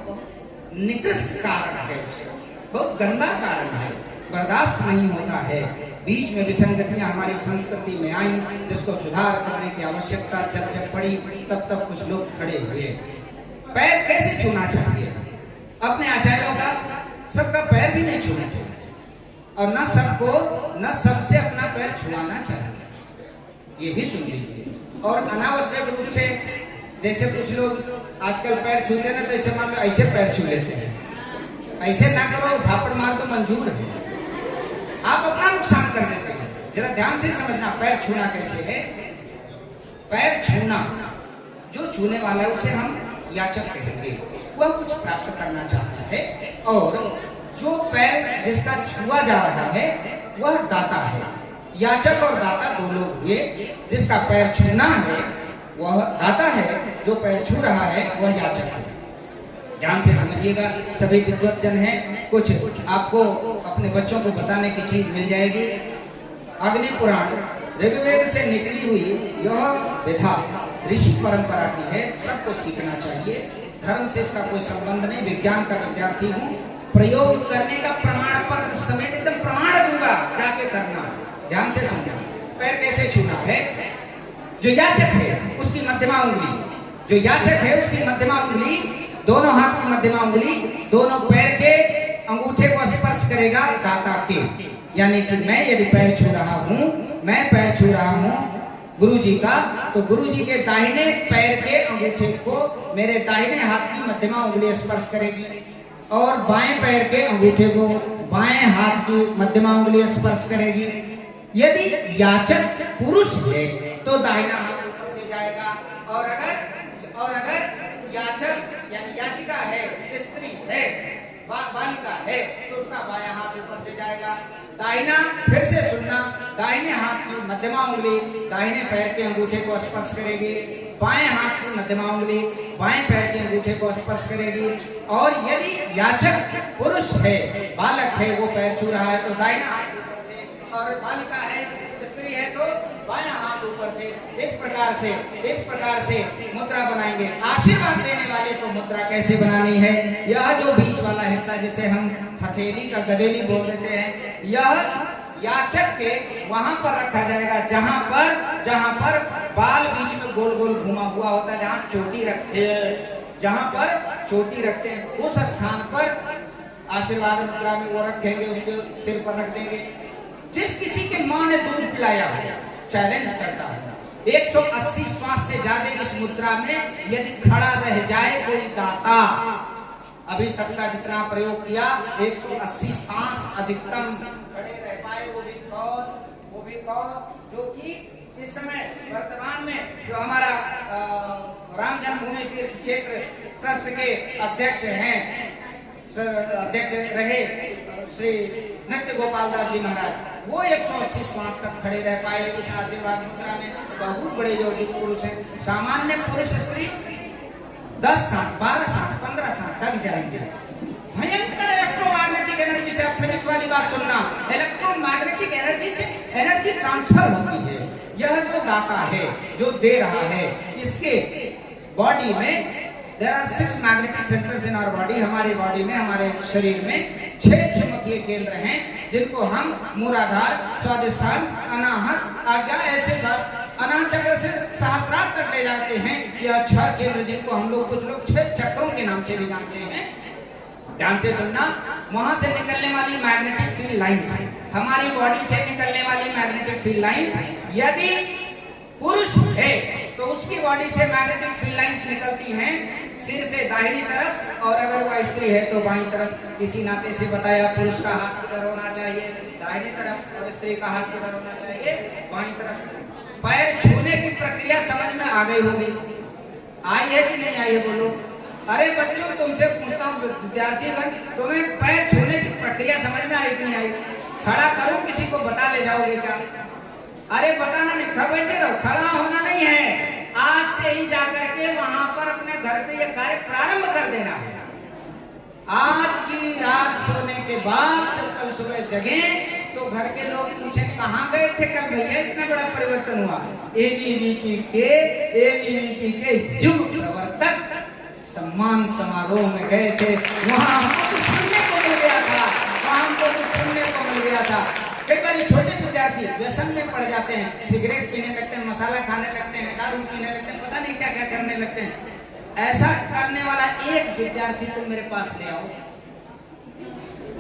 निकृष्ट कारण है, उसका बहुत गंदा कारण है, बर्दाश्त नहीं होता है। बीच में विसंगतियां हमारी संस्कृति में आई, जिसको सुधार करने की आवश्यकता जब पड़ी तब कुछ लोग खड़े हुए। पैर कैसे छूना चाहिए? अपने आचार्यों का सबका पैर भी नहीं छूना चाहिए, और न सबसे अपना पैर छुआना चाहिए, ये भी सुन लीजिए। और अनावश्यक रूप से, जैसे कुछ लोग आजकल पैर छूते ना, तो ऐसे मान लो ऐसे पैर छू लेते हैं, ऐसे ना करो, झापड़ मार दो मंजूर है, आप अपना नुकसान कर देते हैं। जरा ध्यान से समझना, पैर छूना कैसे है। पैर छूना, जो छूने वाला है उसे हम याचक कहेंगे, वह कुछ प्राप्त करना चाहता है, और जो पैर जिसका छुआ जा रहा है वह दाता है। याचक और दाता दो लोग हुए, जिसका पैर छूना है वह दाता है, जो पैर छू रहा है वह याचक है। ध्यान से समझिएगा, सभी विद्वत जन हैं, कुछ आपको अपने बच्चों को बताने की चीज मिल जाएगी। अग्नि पुराण ऋग्वेद से निकली हुई यह विधा ऋषि परंपरा की है, सबको सीखना चाहिए। धर्म से इसका कोई संबंध नहीं, विज्ञान का विद्यार्थी हूँ, प्रयोग करने का प्रमाण पत्र समेत एकदम प्रमाण दूंगा, जाके करना। ध्यान से सुनना, पैर कैसे छूना है। जो याचक है उसकी मध्यमा उंगली, दोनों हाथ की मध्यमा उंगली दोनों पैर के अंगूठे को स्पर्श करेगा दाता के, यानी कि मैं यदि पैर छू रहा हूँ गुरुजी का, तो गुरुजी के दाहिने पैर के अंगूठे को मेरे दाहिने हाथ की मध्यमा उंगली स्पर्श करेगी, और बाएं पैर के अंगूठे को बाएं हाथ की मध्यमा उंगली स्पर्श करेगी। यदि याचक पुरुष है तो दाहिना हाथ ऊपर से जाएगा, और अगर याचक यानी याचिका है, स्त्री है, बालिका है, तो उसका बायां हाथ ऊपर से जाएगा। दाहिना, फिर से सुनना, दाहिने हाथ की मध्यमा उंगली दाहिने पैर के अंगूठे को स्पर्श करेगी, बाएं हाथ की मध्यमा उंगली बाएं पैर के अंगूठे को स्पर्श करेगी। और यदि याचक पुरुष है, बालक है, वो पैर छू रहा है तो दाहिना हाथ ऊपर से, और बालिका है, स्त्री है तो बायां हाथ ऊपर से। इस प्रकार से मुद्रा बनाएंगे। आशीर्वाद देने वाले को मुद्रा कैसे बनानी है, यह जो बीच वाला हिस्सा जिसे हम हथेली का गदेली बोल देते हैं, यह याचक के वहां पर रखा जाएगा जहां पर बाल बीच में गोल गोल घुमा हुआ होता है, जहां चोटी रखते हैं, उस स्थान पर आशीर्वाद मुद्रा में वो रखेंगे, उसके सिर पर रख देंगे। जिस किसी के मां ने दूध पिलाया हो, चैलेंज करता है, 180 श्वास से ज्यादा इस मुद्रा में यदि खड़ा रह जाए कोई दाता, अभी तक का जितना प्रयोग किया 180 सांस अधिकतम खड़े रह पाए, वो भी कौन जो कि इस समय वर्तमान में जो हमारा राम जन्मभूमि तीर्थ क्षेत्र ट्रस्ट के अध्यक्ष रहे श्री नृत्य गोपाल दास जी महाराज, वो 180 श्वास तक खड़े रह पाए इस आशीर्वाद मुद्रा में। बहुत बड़े योगिक पुरुष हैं। सामान्य पुरुष स्त्री 10 सांस, 12 सांस, 15 सांस लग जाएंगे। भयंकर इलेक्ट्रोमैग्नेटिक एनर्जी से, फिजिक्स वाली बात सुनना, इलेक्ट्रोमैग्नेटिक एनर्जी से एनर्जी ट्रांसफर होती है। यह जो दाता है, जो दे रहा है, इसके बॉडी में there are 6 magnetic centers in our body, हमारे बॉडी में, हमारे शरीर में 6 चुंबकीय केंद्र हैं, जिनको हम मूलाधार, स्वादिष्ठान, अनाहत, आज्ञा, ऐसे अनाहत चक्र से सहस्त्रार तक ले जाते हैं। यह 6 केंद्र जिनको हम लोग कुछ लोग 6 चक्रों के नाम से भी जानते हैं, ध्यान से सुनना, वहां से निकलने वाली मैग्नेटिक फील्ड लाइंस, हमारी बॉडी से निकलने वाली मैग्नेटिक फील्ड लाइंस, यदि पुरुष है तो उसकी बॉडी से मैग्नेटिक फील्ड लाइंस निकलती हैं सिर से दाहिनी तरफ, और अगर वह स्त्री है तो बाईं तरफ। इसी नाते से बताया पुरुष का हाथ किधर होना चाहिए, दाहिनी तरफ, और स्त्री का हाथ किधर होना चाहिए, बाईं तरफ। पैर छूने की प्रक्रिया समझ में आ गई होगी, आई है कि नहीं आई है बोलो। अरे बच्चों, तुमसे पूछता हूँ विद्यार्थीगण, तुम्हें पैर छूने की प्रक्रिया समझ में आई कि नहीं आई? खड़ा करूं किसी को, बता ले जाओगे क्या? अरे बताना नहीं, खड़े बैठे रहो, खड़ा होना नहीं है। आज से ही जाकर के वहां पर अपने घर पे ये कार्य प्रारंभ कर देना है। आज की रात सोने के बाद जब कल सुबह जगे तो घर के लोग पूछे कहाँ गए थे कल भैया, इतना बड़ा परिवर्तन हुआ। एबीवीपी के युग प्रवर्तक सम्मान समारोह में गए थे, वहां हमको सुनने को मिल गया था, वहां हमको सुनने को मिल गया था। कई बार छोटे विद्यार्थी व्यसन में पड़ जाते हैं, सिगरेट पीने लगते हैं, मसाला खाने लगते हैं, दारू पीने लगते हैं, पता नहीं क्या क्या करने लगते हैं। ऐसा करने वाला एक विद्यार्थी तुम मेरे पास ले आओ,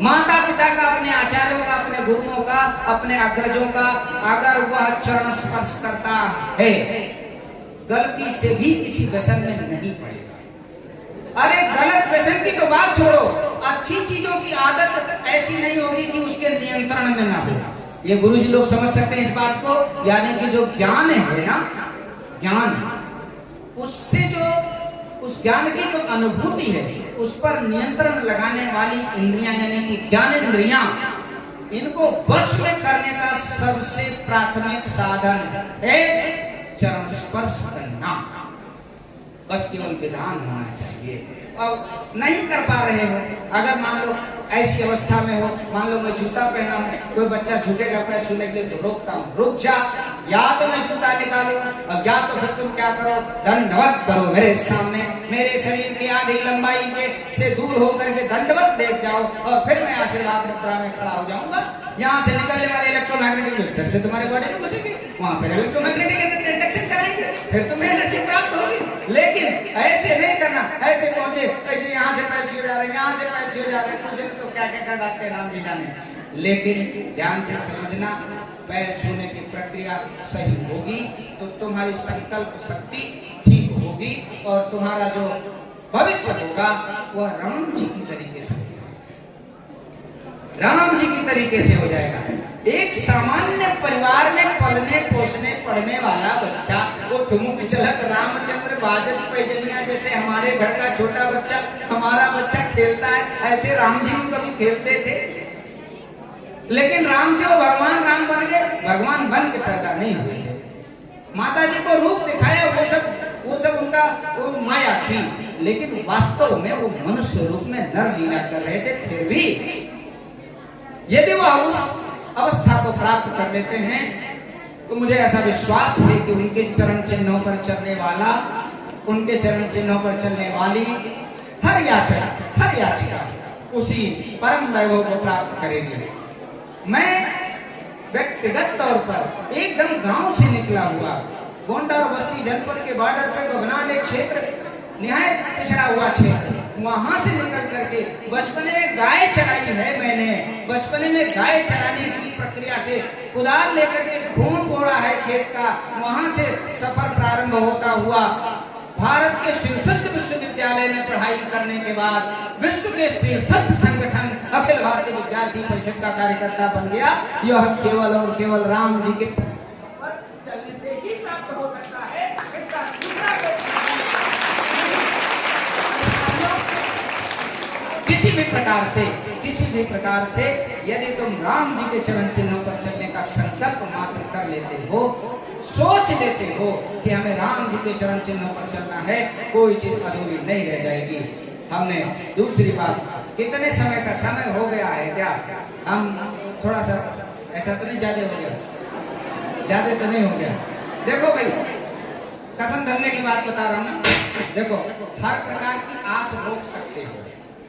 माता पिता का, अपने आचार्यों का, अपने गुरुओं का, अपने अग्रजों का, अगर वह चरण स्पर्श करता है, गलती से भी किसी व्यसन में नहीं पड़ेगा। अरे गलत व्यसन की तो बात छोड़ो, अच्छी चीजों की आदत ऐसी नहीं होगी कि उसके नियंत्रण में ना हो। ये गुरुजी लोग समझ सकते हैं इस बात को, यानी कि जो ज्ञान है ना, ज्ञान, उससे जो उस ज्ञान की जो अनुभूति है उस पर नियंत्रण लगाने वाली इंद्रियां, यानी कि ज्ञान इंद्रियां, इनको वश में करने का सबसे प्राथमिक साधन है चरण स्पर्श करना। बस केवल विधान होना चाहिए। अब नहीं कर पा रहे हो, अगर मान लो ऐसी अवस्था में हो, मान लो मैं जूता पहना हूं, कोई बच्चा झुकेगा पैर छूने के लिए तो रोकता हूं, रुक जा, या तो मैं जूता निकालूं और या तो फिर तुम क्या करो, दंडवत करो मेरे सामने, मेरे शरीर की आधी लंबाई के से दूर होकर के दंडवत लेट जाओ, और फिर मैं आशीर्वाद मुद्रा में खड़ा हो जाऊंगा। यहाँ से निकलने वाले इलेक्ट्रोमैग्नेटिक फिर से तुम्हारी बॉडी में घुसेंगे, वहां फिर इलेक्ट्रोमैग्नेटिक इंडक्शन कराएंगे, फिर तुम्हें एनर्जी प्राप्त होगी। लेकिन ऐसे नहीं करना, ऐसे पहुंचे, ऐसे यहाँ से पैर छुए जा रहे हैं, यहाँ से पैर छुए जा रहे हैं, कुछ तो क्या क्या कर डालते हैं नाम जी जाने। लेकिन ध्यान से समझना, पैर छूने की प्रक्रिया सही होगी तो तुम्हारी संकल्प शक्ति ठीक होगी, और तुम्हारा जो भविष्य होगा वह राम जी की तरीके से हो जाएगा, राम जी की तरीके से हो जाएगा। एक सामान्य परिवार में पलने पोसने पढ़ने वाला बच्चा, वो ठुमुक चलक रामचंद्र बाजत पैजनिया जैसे हमारे घर का छोटा बच्चा, हमारा बच्चा खेलता है, ऐसे राम जी भी कभी खेलते थे। लेकिन राम जी वो भगवान राम बन गए, भगवान बन के पैदा नहीं हुए थे। माता जी को रूप दिखाया, वो सब उनका वो माया थी, लेकिन वास्तव में वो मनुष्य रूप में नर लीला कर रहे थे। फिर भी यदि वो उस अवस्था को प्राप्त कर लेते हैं तो मुझे ऐसा विश्वास है कि उनके चरण चिन्हों पर चलने वाला, उनके चरण चिन्हों पर चलने वाली हर याचिका उसी परम वैभव को प्राप्त करेगी। मैं व्यक्तिगत तौर पर एकदम गांव से निकला हुआ, गोंडा और बस्ती जनपद के बॉर्डर पर बगनान एक क्षेत्र, निहायत पिछड़ा हुआ क्षेत्र, वहां से निकल करके बचपने में गाय चराई है मैंने। बचपने में गाय चराने की प्रक्रिया से कुदाल लेकर के खून गोड़ा है खेत का, वहां से सफर प्रारंभ होता हुआ भारत के शीर्षस्थ विश्वविद्यालय में पढ़ाई करने के बाद विश्व के शीर्षस्थ संगठन अखिल भारतीय विद्यार्थी परिषद का कार्यकर्ता बन गया। यह केवल और केवल राम जी के चलने से ही प्राप्त हो सकता है। इसका किसी भी प्रकार से यदि तुम राम जी के चरण चिन्हों पर चलने का संकल्प मात्र कर लेते हो, सोच लेते हो कि हमें राम जी के चरण चिन्हों पर चलना है, कोई चीज अधूरी नहीं रह जाएगी। हमने दूसरी बात, कितने समय का समय हो गया है क्या? हम थोड़ा सा ऐसा तो नहीं ज्यादा हो गया, ज्यादा तो नहीं हो गया। देखो भाई, कसम धरने की बात बता रहा हूं ना। देखो, हर प्रकार की आस रोक सकते हो।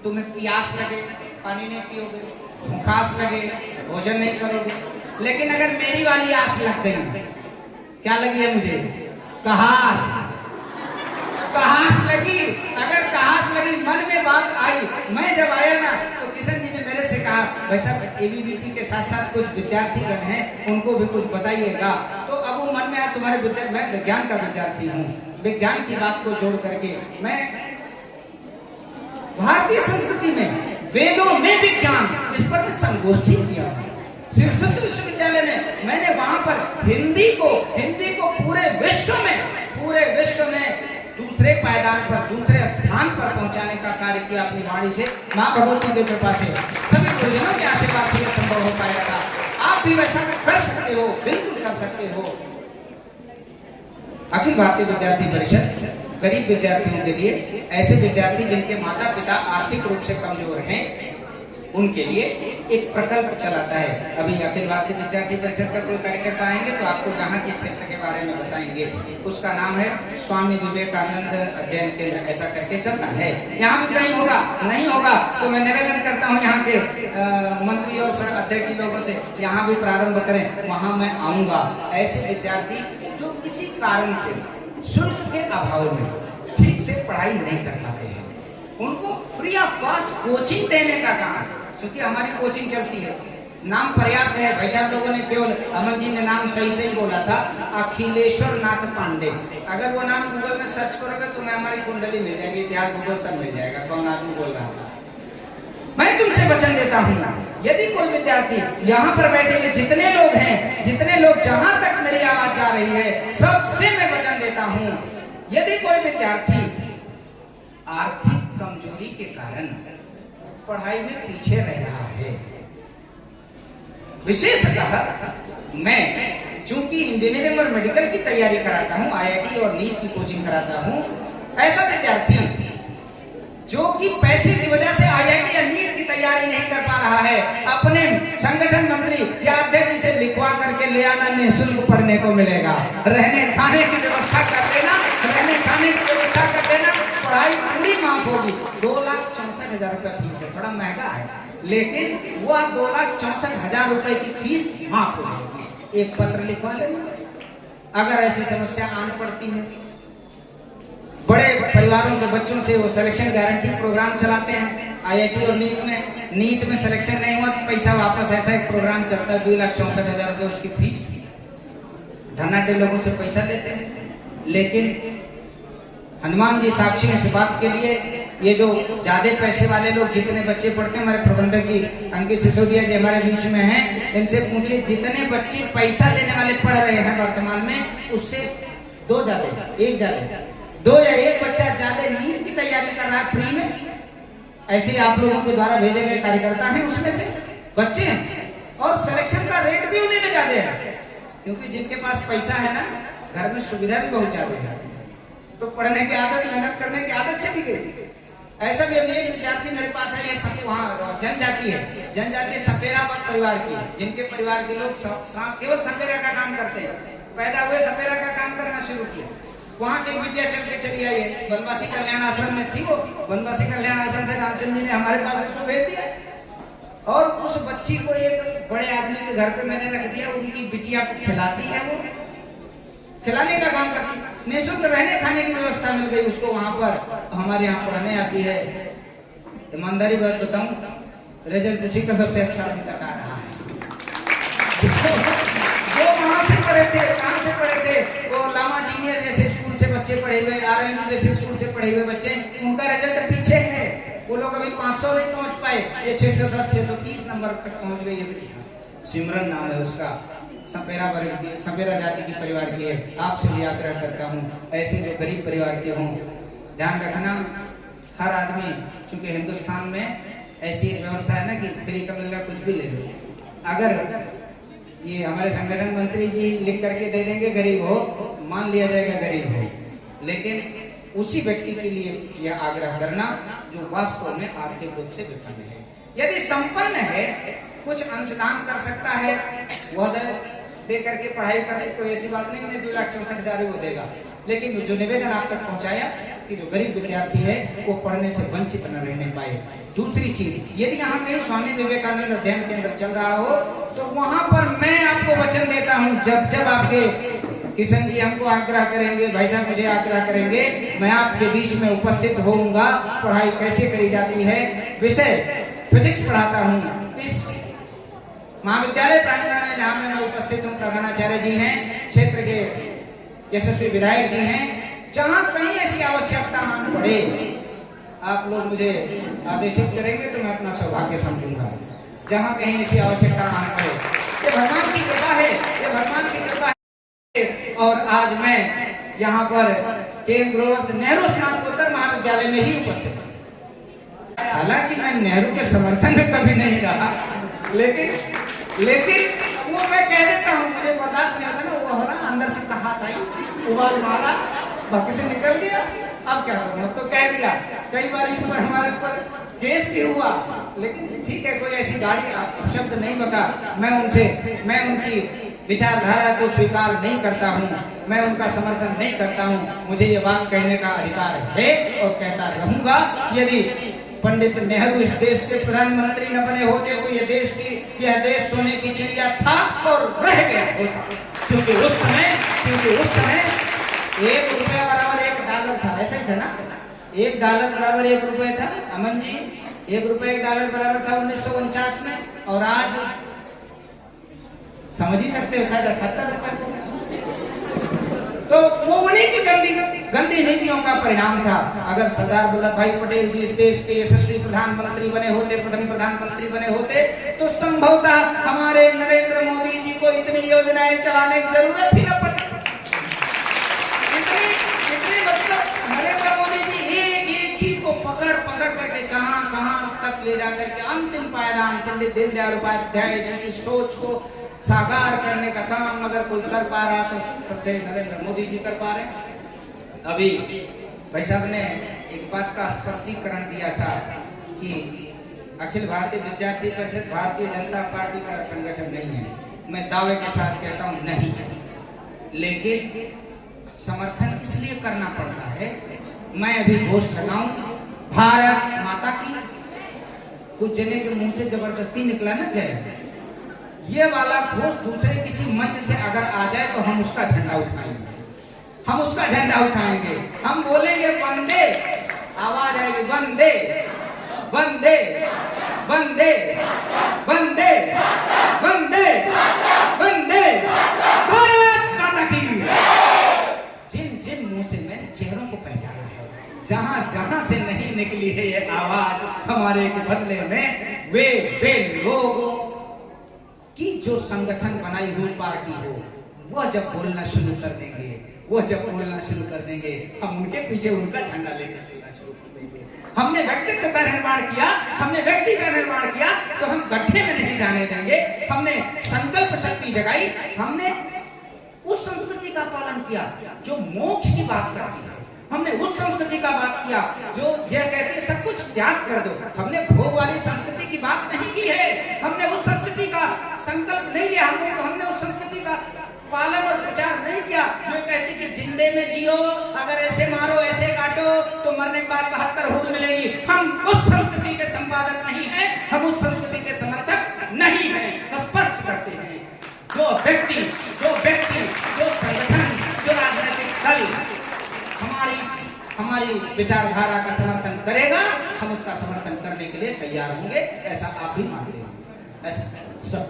तुम्हें प्यास लगे, पानी नहीं पियोगे, भूखास लगे, भोजन नहीं करोगे। लेकिन अगर मेरी वाली आस लग गई, क्या लगी है मुझे? कहास लगी। अगर कहास लगी, मन में बात आई, मैं जब आया ना भाई साहब एबीवीपी के साथ साथ कुछ विद्यार्थीगण हैं, उनको भी कुछ बताइएगा। तो अब वो मन में आया तुम्हारे मैं विज्ञान का विद्यार्थी हूँ, विज्ञान की बात को जोड़ करके मैं भारतीय संस्कृति में वेदों में विज्ञान इस पर मैं संगोष्ठी किया शीर्षस्थ विश्वविद्यालय में। मैंने वहां पर हिंदी को पूरे विश्व में दूसरे पायदान पर, दूसरे स्थान पर पहुंचाने का कार्य किया अपनी वाणी से। मां भगवती की कृपा से, सभी गुरुजनों के आशीर्वाद से यह संभव हो पाया था। आप भी वैसा कर सकते हो, बिल्कुल कर सकते हो। अखिल भारतीय विद्यार्थी परिषद गरीब विद्यार्थियों के लिए, ऐसे विद्यार्थी जिनके माता पिता आर्थिक रूप से कमजोर हैं, उनके लिए एक प्रकल्प चलाता है। अभी अखिल भारतीय विद्यार्थी परिषद का कोई कार्यकर्ता आएंगे तो आपको यहाँ के क्षेत्र के बारे में बताएंगे। उसका नाम है स्वामी विवेकानंद अध्ययन केंद्र, ऐसा करके चलता है। यहाँ भी कहीं होगा, नहीं होगा तो मैं निवेदन करता हूँ यहाँ के मंत्री और अध्यक्ष लोगों से, यहाँ भी प्रारंभ करें, वहाँ मैं आऊँगा। ऐसे विद्यार्थी जो किसी कारण से शुल्क के अभाव में ठीक से पढ़ाई नहीं कर पाते हैं, उनको फ्री ऑफ कॉस्ट कोचिंग देने का काम, क्योंकि हमारी कोचिंग चलती है। नाम पर्याप्त है भाई साहब, लोगों ने केवल अमन जी ने नाम सही बोला था, अखिलेश्वर नाथ पांडे। अगर वो नाम गूगल में सर्च करोगे तो मैं हमारी कुंडली मिल जाएगी, इतिहास गूगल सब मिल जाएगा कौन आदमी बोल रहा था। मैं तुमसे वचन देता हूँ, यदि कोई विद्यार्थी यहाँ पर बैठे हुए जितने लोग हैं, जितने लोग जहां तक मेरी आवाज जा रही है, सबसे मैं वचन देता हूँ, यदि कोई विद्यार्थी आर्थिक कमजोरी के कारण पढ़ाई में पीछे रह रहा है, विशेषतः मैं चूंकि इंजीनियरिंग और मेडिकल की तैयारी कराता हूं, आईआईटी और नीट की कोचिंग कराता हूं, ऐसा विद्यार्थी जो कि पैसे की वजह से आईआईटी या नीट की तैयारी नहीं कर पा रहा है, अपने संगठन मंत्री या अध्यक्ष जी से लिखवा करके ले आना, निःशुल्क पढ़ने को मिलेगा। रहने खाने की व्यवस्था कर लेना, रहने खाने की व्यवस्था कर लेना, पढ़ाई पूरी माफ होगी। 2,64,000 रुपए फीस है, थोड़ा महंगा है, लेकिन वह 2,64,000 रुपए की फीस माफ हो जाएगी। एक पत्र लिखवा लेना बस। अगर ऐसी समस्या आन पड़ती है, बड़े परिवारों के बच्चों से वो सिलेक्शन गारंटी प्रोग्राम चलाते हैं आईआईटी और नीट में सिलेक्शन नहीं हुआ तो पैसा वापस, ऐसा एक प्रोग्राम चलता है। 2,64,000 रुपए उसकी फीस, धनाढ़ लोगों से पैसा लेते हैं। लेकिन हनुमान जी साक्षी हैं इस बात के लिए, ये जो ज्यादा पैसे वाले लोग, जितने बच्चे पढ़ते हैं, हमारे प्रबंधक जी अंकित सिसोदिया जी हमारे बीच में हैं, इनसे पूछे जितने बच्चे पैसा देने वाले पढ़ रहे हैं वर्तमान में, उससे 2 ज्यादा, 1 ज्यादा, 2 या 1 बच्चा ज्यादा नीट की तैयारी कर रहा है फ्री में। ऐसे आप लोगों के द्वारा भेजे गए कार्यकर्ता हैं, उसमें से बच्चे हैं, और सिलेक्शन का रेट भी उन्हीं में ज्यादा है, क्योंकि जिनके पास पैसा है ना, घर में सुविधा भी बहुत ज्यादा है, तो पढ़ने की आदत, मेहनत करने की आदत चली गई। ऐसा भी अभी एक विद्यार्थी मेरे पास है, ये वहाँ जनजाति सपेरा परिवार की, जिनके परिवार के लोग केवल सपेरा का काम करते हैं, पैदा हुए सपेरा का काम करना शुरू किया। वहां से बिटिया चल के चली आई है, वनवासी कल्याण आश्रम में थी वो, वनवासी कल्याण आश्रम से रामचंद्र जी ने हमारे पास उसको भेज दिया, और उस बच्ची को एक बड़े आदमी के घर पे मैंने रख दिया, उनकी बिटिया को खिलाती है, वो खिलाने का काम करती, निःशुल्क रहने खाने की व्यवस्था मिल गई उसको वहां पर, तो हमारे यहाँ पढ़ने आती है। ईमानदारी बात बताऊं, रिजल्ट उसी का सबसे अच्छा अभी तक आ रहा है। जो वहां से पढ़े थे, कहां से पढ़े थे, वो लामा टीनियर जैसे स्कूल से बच्चे पढ़े हुए, आरएलयू जैसे स्कूल से पढ़े हुए बच्चे, उनका रिजल्ट पीछे है, वो लोग अभी 500 नहीं पहुंच पाए, ये 610 630 नंबर तक पहुंच गई है बेटी। सिमरन नाम है उसका, सपेरा जाति की परिवार की है। आपसे भी आग्रह करता हूँ, ऐसे जो गरीब परिवार के हों, ध्यान रखना, हर आदमी, चूंकि हिंदुस्तान में ऐसी व्यवस्था है ना कि फ्री का मिल रहा कुछ भी ले लो। अगर ये हमारे संगठन मंत्री जी लिख करके दे देंगे गरीब हो, मान लिया जाएगा गरीब हो, लेकिन उसी व्यक्ति के लिए यह आग्रह करना जो वास्तव में आर्थिक रूप से विपन्न है। यदि संपन्न है, कुछ अंशदान कर सकता है, वह दे करके पढ़ाई करने, कोई ऐसी बात नहीं 2,64,000 वो देगा, लेकिन जो निवेदन आप तक पहुंचाया कि जो गरीब विद्यार्थी है वो पढ़ने से वंचित न रहने पाए। दूसरी चीज, यदि यहाँ कहीं स्वामी विवेकानंद अध्ययन केंद्र चल रहा हो तो वहां पर मैं आपको वचन देता हूँ, जब आपके किशन जी हमको आग्रह करेंगे, भाई साहब मुझे आग्रह करेंगे, मैं आपके बीच में उपस्थित होऊंगा। पढ़ाई कैसे करी जाती है, विषय फिजिक्स पढ़ाता हूँ, इस महाविद्यालय प्रांगण में जहाँ में मैं उपस्थित हूँ, प्रधानाचार्य जी हैं, क्षेत्र के यशस्वी विधायक जी हैं, जहाँ कहीं ऐसी आवश्यकता आन पड़े आप लोग मुझे आदेशित करेंगे तो मैं अपना सौभाग्य समझूंगा। जहाँ कहीं ऐसी आवश्यकता आन पड़े, ये भगवान की कृपा है, ये भगवान की कृपा है। और आज मैं यहाँ पर केएम ग्रोवर्स नेहरू स्नातकोत्तर महाविद्यालय में ही उपस्थित हूँ। हालांकि मैं नेहरू के समर्थन में कभी नहीं रहा, लेकिन वो मैं कह देता हूँ, मुझे बर्दाश्त नहीं होता ना, वो हो रहा अंदर से तहास आई, उबाल मारा, बाकी से निकल गया, अब क्या करूँ, तो कह दिया। कई बार इस पर हमारे ऊपर केस भी हुआ, लेकिन ठीक है, कोई ऐसी गाड़ी शब्द नहीं बता, मैं उनकी विचारधारा को स्वीकार नहीं करता हूँ, मैं उनका समर्थन नहीं करता हूँ। मुझे ये बात कहने का अधिकार है और कहता रहूंगा। यदि पंडित नेहरू इस देश के प्रधानमंत्री न बने होते तो यह देश सोने की चिड़िया था और रह गया होता, क्योंकि उस समय $1 बराबर $1 था, ऐसा ही था ना, $1 बराबर $1 था। अमन जी, $1 $1 बराबर था 1949 में, और आज समझ ही सकते हो शायद $78। तो वो उन्हीं की गंदी नीतियों का परिणाम था। अगर सरदार वल्लभ भाई पटेल जी इस देश के यशस्वी प्रधानमंत्री बने होते, प्रधानमंत्री बने होते, तो संभवतः हमारे नरेंद्र मोदी जी को इतनी योजनाएं चलाने की जरूरत ही न पड़ती। इतनी मतलब नरेंद्र मोदी जी एक चीज को पकड़ करके कहां तक ले जाकर के अंतिम पायदान पंडित दीनदयाल उपाध्याय जी की सोच को साकार करने का काम अगर कोई कर पा रहा तो सत्य नरेंद्र मोदी जी कर पा रहे। अभी भाई साहब ने एक बात का स्पष्टीकरण दिया था कि अखिल भारतीय विद्यार्थी परिषद भारतीय जनता पार्टी का संगठन नहीं है। मैं दावे के साथ कहता हूं नहीं, लेकिन समर्थन इसलिए करना पड़ता है। मैं अभी घोष लगाऊं भारत माता की, कुछ जने के मुंह से जबरदस्ती निकला ना जय, ये वाला घोष दूसरे किसी मंच से अगर आ जाए तो हम उसका झंडा उठाएंगे, हम बोलेंगे वंदे, आवाज आएगी वंदे वंदे वंदे वंदे वंदे वंदे भारत माता की। जिन मुंह से मैंने चेहरों को पहचाना है, जहां से नहीं निकली है ये आवाज हमारे के बदले में, वे लोगों की जो संगठन बनाई हुई पार्टी हो, वह जब बोलना शुरू कर देंगे, हम उनके पीछे उनका झंडा लेकर चलना शुरू कर देंगे। हमने व्यक्तित्व का निर्माण किया, हमने व्यक्ति का निर्माण किया, तो हम गड्ढे में नहीं जाने देंगे। हमने संकल्प शक्ति जगाई, हमने उस संस्कृति का पालन किया जो मोक्ष की बात करती है, हमने उस संस्कृति का बात किया जो यह कहती है सब कुछ त्याग कर दो। हमने भोग वाली संस्कृति की बात नहीं की है, हमने उस संस्कृति का संकल्प नहीं लिया, हमने उस संस्कृति का पालन और प्रचार नहीं किया जो कहती कि जिंदे में जियो, अगर ऐसे मारो ऐसे काटो तो मरने के बाद 72 हुर मिलेगी। हम उस संस्कृति के संपादक नहीं है, हम उस संस्कृति के समर्थक नहीं है। स्पष्ट करते हैं, जो व्यक्ति जो संगठन, जो राजनीतिक दल हमारी विचारधारा का समर्थन करेगा, हम उसका समर्थन करने के लिए तैयार होंगे। ऐसा आप भी मानते हैं, ऐसा सब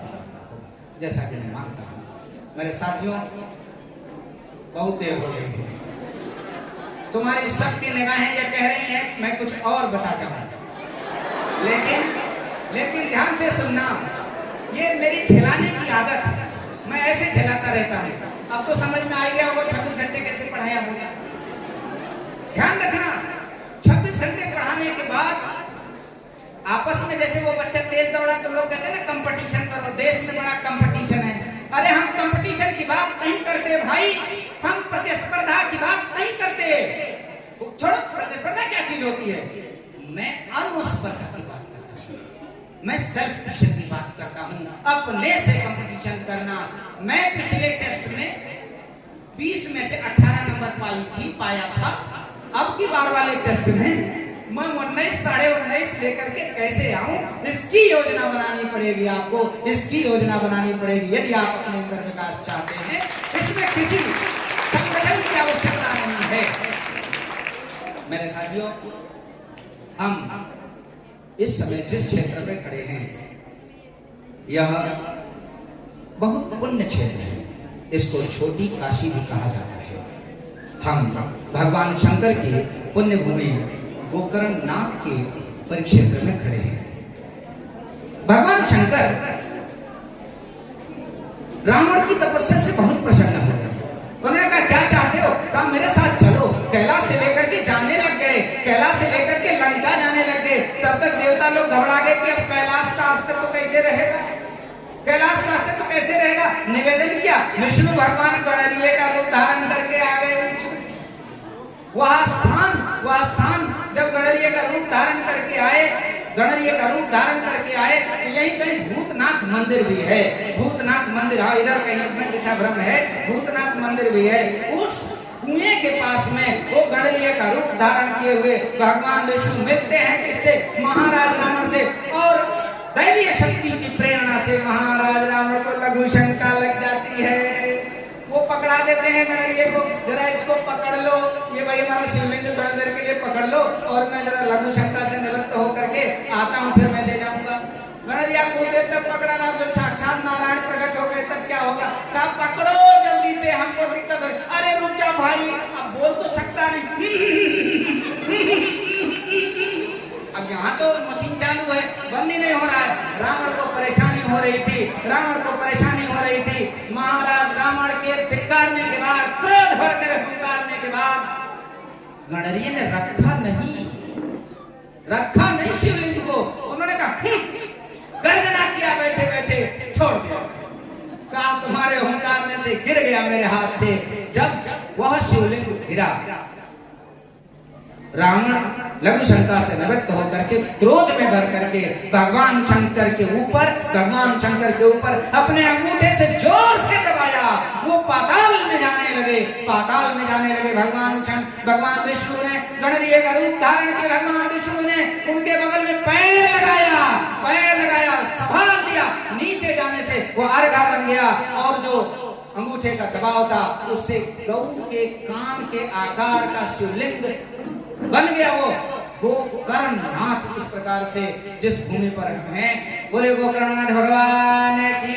जैसा कि मैं मानता हूं। मेरे साथियों, बहुत देर हो गई, तुम्हारी सबकी निगाहें ये कह रही हैं मैं कुछ और बता चाहूं, लेकिन ध्यान से सुनना, ये मेरी झेलाने की आदत है, मैं ऐसे झेलाता रहता हूं। अब तो समझ में आ गया होगा 26 घंटे कैसे पढ़ाया होगा। ध्यान रखना, 26 घंटे पढ़ाने के बाद आपस में जैसे वो बच्चा तेज दौड़ा तो लोग कहते हैं ना कंपटीशन करो, देश में बड़ा कंपटीशन है। अरे हम कंपटीशन की बात नहीं करते भाई, हम प्रतिस्पर्धा की बात नहीं करते। छोड़ो, प्रतिस्पर्धा क्या चीज होती है, मैं अनुस्पर्धा की बात करता हूँ, मैं सेल्फ टीचर की बात करता हूँ, अपने से कंपटीशन करना। मैं पिछले टेस्ट में 20 में से 18 नंबर पाया था। अब की बार वाले टेस्ट में मैं 19 साढ़े 19 लेकर के कैसे आऊं, इसकी योजना बनानी पड़ेगी आपको, इसकी योजना बनानी पड़ेगी यदि आप अपने अंदर विकास चाहते हैं। इसमें किसी संगठन की आवश्यकता नहीं है। मेरे साथियों, हम इस समय जिस क्षेत्र में खड़े हैं, यह बहुत पुण्य क्षेत्र है, इसको छोटी काशी भी कहा जाता है। हम भगवान शंकर की पुण्य भूमि गोकर्ण नाथ के परिक्षेत्र में खड़े हैं। भगवान शंकर रावण की तपस्या से बहुत प्रसन्न हो गए। उन्होंने कहा क्या चाहते हो? कहा मेरे साथ चलो। कैलाश से लेकर के जाने लग गए, कैलाश से लेकर के लंका जाने लग गए। तब तक देवता लोग घबरा गए कि अब कैलाश का अस्तित्व तो कैसे रहेगा, कैलाश का अस्तित्व तो कैसे रहेगा। निवेदन किया, विष्णु भगवान गणरीय का रूप धारण करके आ गए बीच में। वह स्थान जब गणरीय का रूप धारण करके आए, गणरीय का रूप धारण करके आए तो यही कहीं भूतनाथ मंदिर भी है। भूतनाथ मंदिर, हाँ इधर कहीं में दिशा भ्रम है, भूतनाथ मंदिर भी है। उस कुएं के पास में वो गणरीय का रूप धारण किए हुए भगवान विष्णु मिलते हैं। किससे? महाराज रावण से। और दैवीय शक्ति की प्रेरणा से महाराज रावण को लघु शंका लग जाती है। वो पकड़ा देते हैं गणरीय को, जरा इसको पकड़ लो, ये भाई हमारा शिवलिंग थोड़ा देर के लिए पकड़ लो और मैं जरा लघु शंका से निवृत्त होकर के आता हूँ, फिर मैं ले जाऊंगा। गणरिया को देर तक पकड़ा ना, जब साक्षात नारायण प्रकट हो गए तब क्या होगा? कहा पकड़ो जल्दी से, हमको दिक्कत है। अरे रुक जा भाई, अब बोल तो सकता नहीं। अब यहाँ तो मशीन चालू है, बंद ही नहीं हो रहा है। रावण को परेशानी हो रही थी, रावण को परेशानी हो रही थी। महाराज रावण के धिक्कारने के बाद, क्रोध भर कर हुंकारने के बाद गणरीय ने रखा नहीं शिवलिंग को। उन्होंने कहा गर्जना किया, बैठे बैठे छोड़ दिया। कहा तुम्हारे हुंकारने से गिर गया मेरे हाथ से। जब वह शिवलिंग गिरा, रावण लघु शंका से निवृत्त होकर के क्रोध में भर करके भगवान शंकर के ऊपर अपने अंगूठे से जोर से दबाया। वो पाताल में जाने लगे। भगवान विष्णु ने गणरीय का रूप धारण किया। भगवान विष्णु ने उनके बगल में पैर लगाया, संभाल दिया। नीचे जाने से वो अर्घा बन गया और जो अंगूठे का दबाव था उससे गौ के कान के आकार का शिवलिंग बन गया। वो गोकर्ण नाथ इस प्रकार से जिस भूमि पर हम हैं, बोले गोकर्णनाथ भगवान की।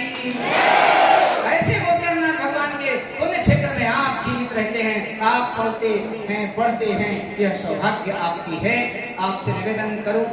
ऐसे गोकर्णनाथ भगवान के पुण्य क्षेत्र में आप जीवित रहते हैं, आप पलते हैं, बढ़ते हैं, यह सौभाग्य आपकी है। आपसे निवेदन करूं,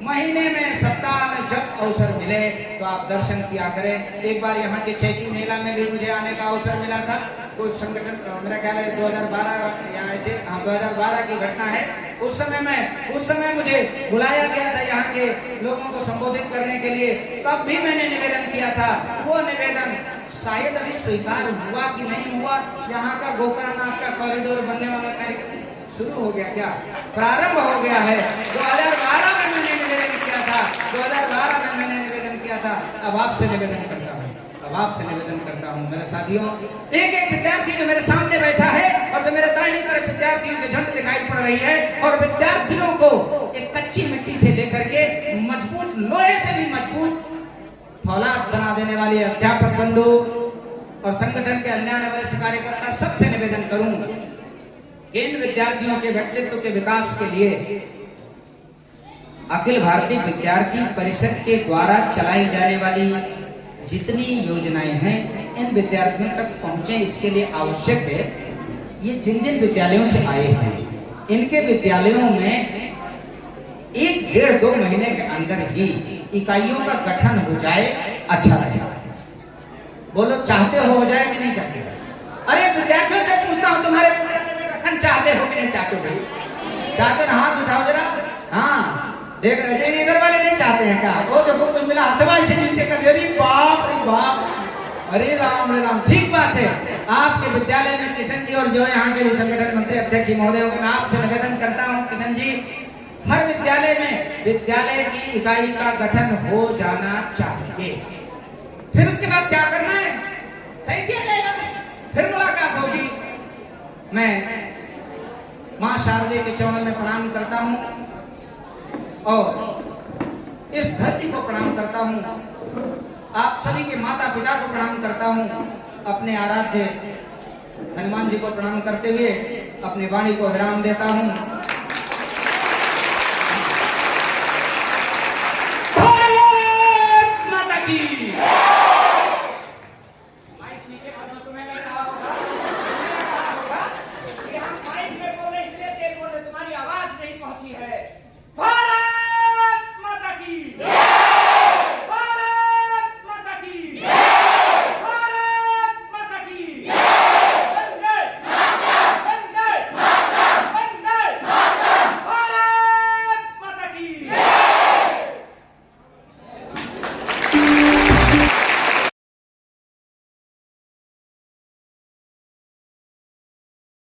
महीने में, सप्ताह में जब अवसर मिले तो आप दर्शन किया करें। एक बार यहाँ के चैती मेला में भी मुझे आने का अवसर मिला था। कुछ संगठन, मेरा ख्याल है 2012 या ऐसे, हाँ 2012 की घटना है। उस समय मुझे बुलाया गया था यहाँ के लोगों को संबोधित करने के लिए। तब भी मैंने निवेदन किया था। वो निवेदन शायद अभी स्वीकार हुआ कि नहीं हुआ। यहाँ का गोकर्णनाथ का कॉरिडोर बनने वाला कार्यक्रम शुरू हो गया, क्या प्रारंभ हो गया है। 2012 में मैंने निवेदन किया था, 2012 में मैंने निवेदन किया था। अब आपसे निवेदन करता हूँ मेरे साथियों, एक विद्यार्थी जो मेरे सामने बैठा है और जो मेरे दाहिनी तरफ विद्यार्थियों की झुंड दिखाई पड़ रही है, और विद्यार्थियों को एक कच्ची मिट्टी से लेकर के मजबूत, लोहे से भी मजबूत फौलाद बना देने वाले अध्यापक बंधु और संगठन के अन्य वरिष्ठ कार्यकर्ता, सबसे निवेदन करूं, इन विद्यार्थियों के व्यक्तित्व के विकास के लिए अखिल भारतीय विद्यार्थी परिषद के द्वारा चलाई जाने वाली जितनी योजनाएं हैं, इन विद्यार्थियों तक पहुंचे, इसके लिए आवश्यक है ये जिन विद्यालयों से आए हैं, इनके विद्यालयों में 1-1.5-2 महीने के अंदर ही इकाइयों का गठन हो जाए, अच्छा रहेगा। बोलो चाहते हो जाए कि नहीं चाहते? अरे विद्यार्थियों से पूछता हूँ, तुम्हारे गठन चाहते हो कि नहीं चाहते हो? चाहते हो? हाथ उठाओ जरा। हाँ देख, इधर वाले नहीं चाहते हैं क्या? वो देखो कुछ मिला हथवा से नीचे कर। अरे बाप रे बाप, अरे राम, ठीक बात है। आपके विद्यालय में किशन जी और जो यहाँ के भी संगठन मंत्री अध्यक्ष महोदय होंगे, मैं आपसे निवेदन करता हूँ किशन जी, हर विद्यालय में विद्यालय की इकाई का गठन हो जाना चाहिए। फिर उसके बाद क्या करना है तय किया जाएगा, फिर मुलाकात होगी। मैं मां शारदे के चरणों में प्रणाम करता हूँ और इस धरती को प्रणाम करता हूँ। आप सभी के माता पिता को प्रणाम करता हूँ। अपने आराध्य हनुमान जी को प्रणाम करते हुए अपनी वाणी को विराम देता हूँ।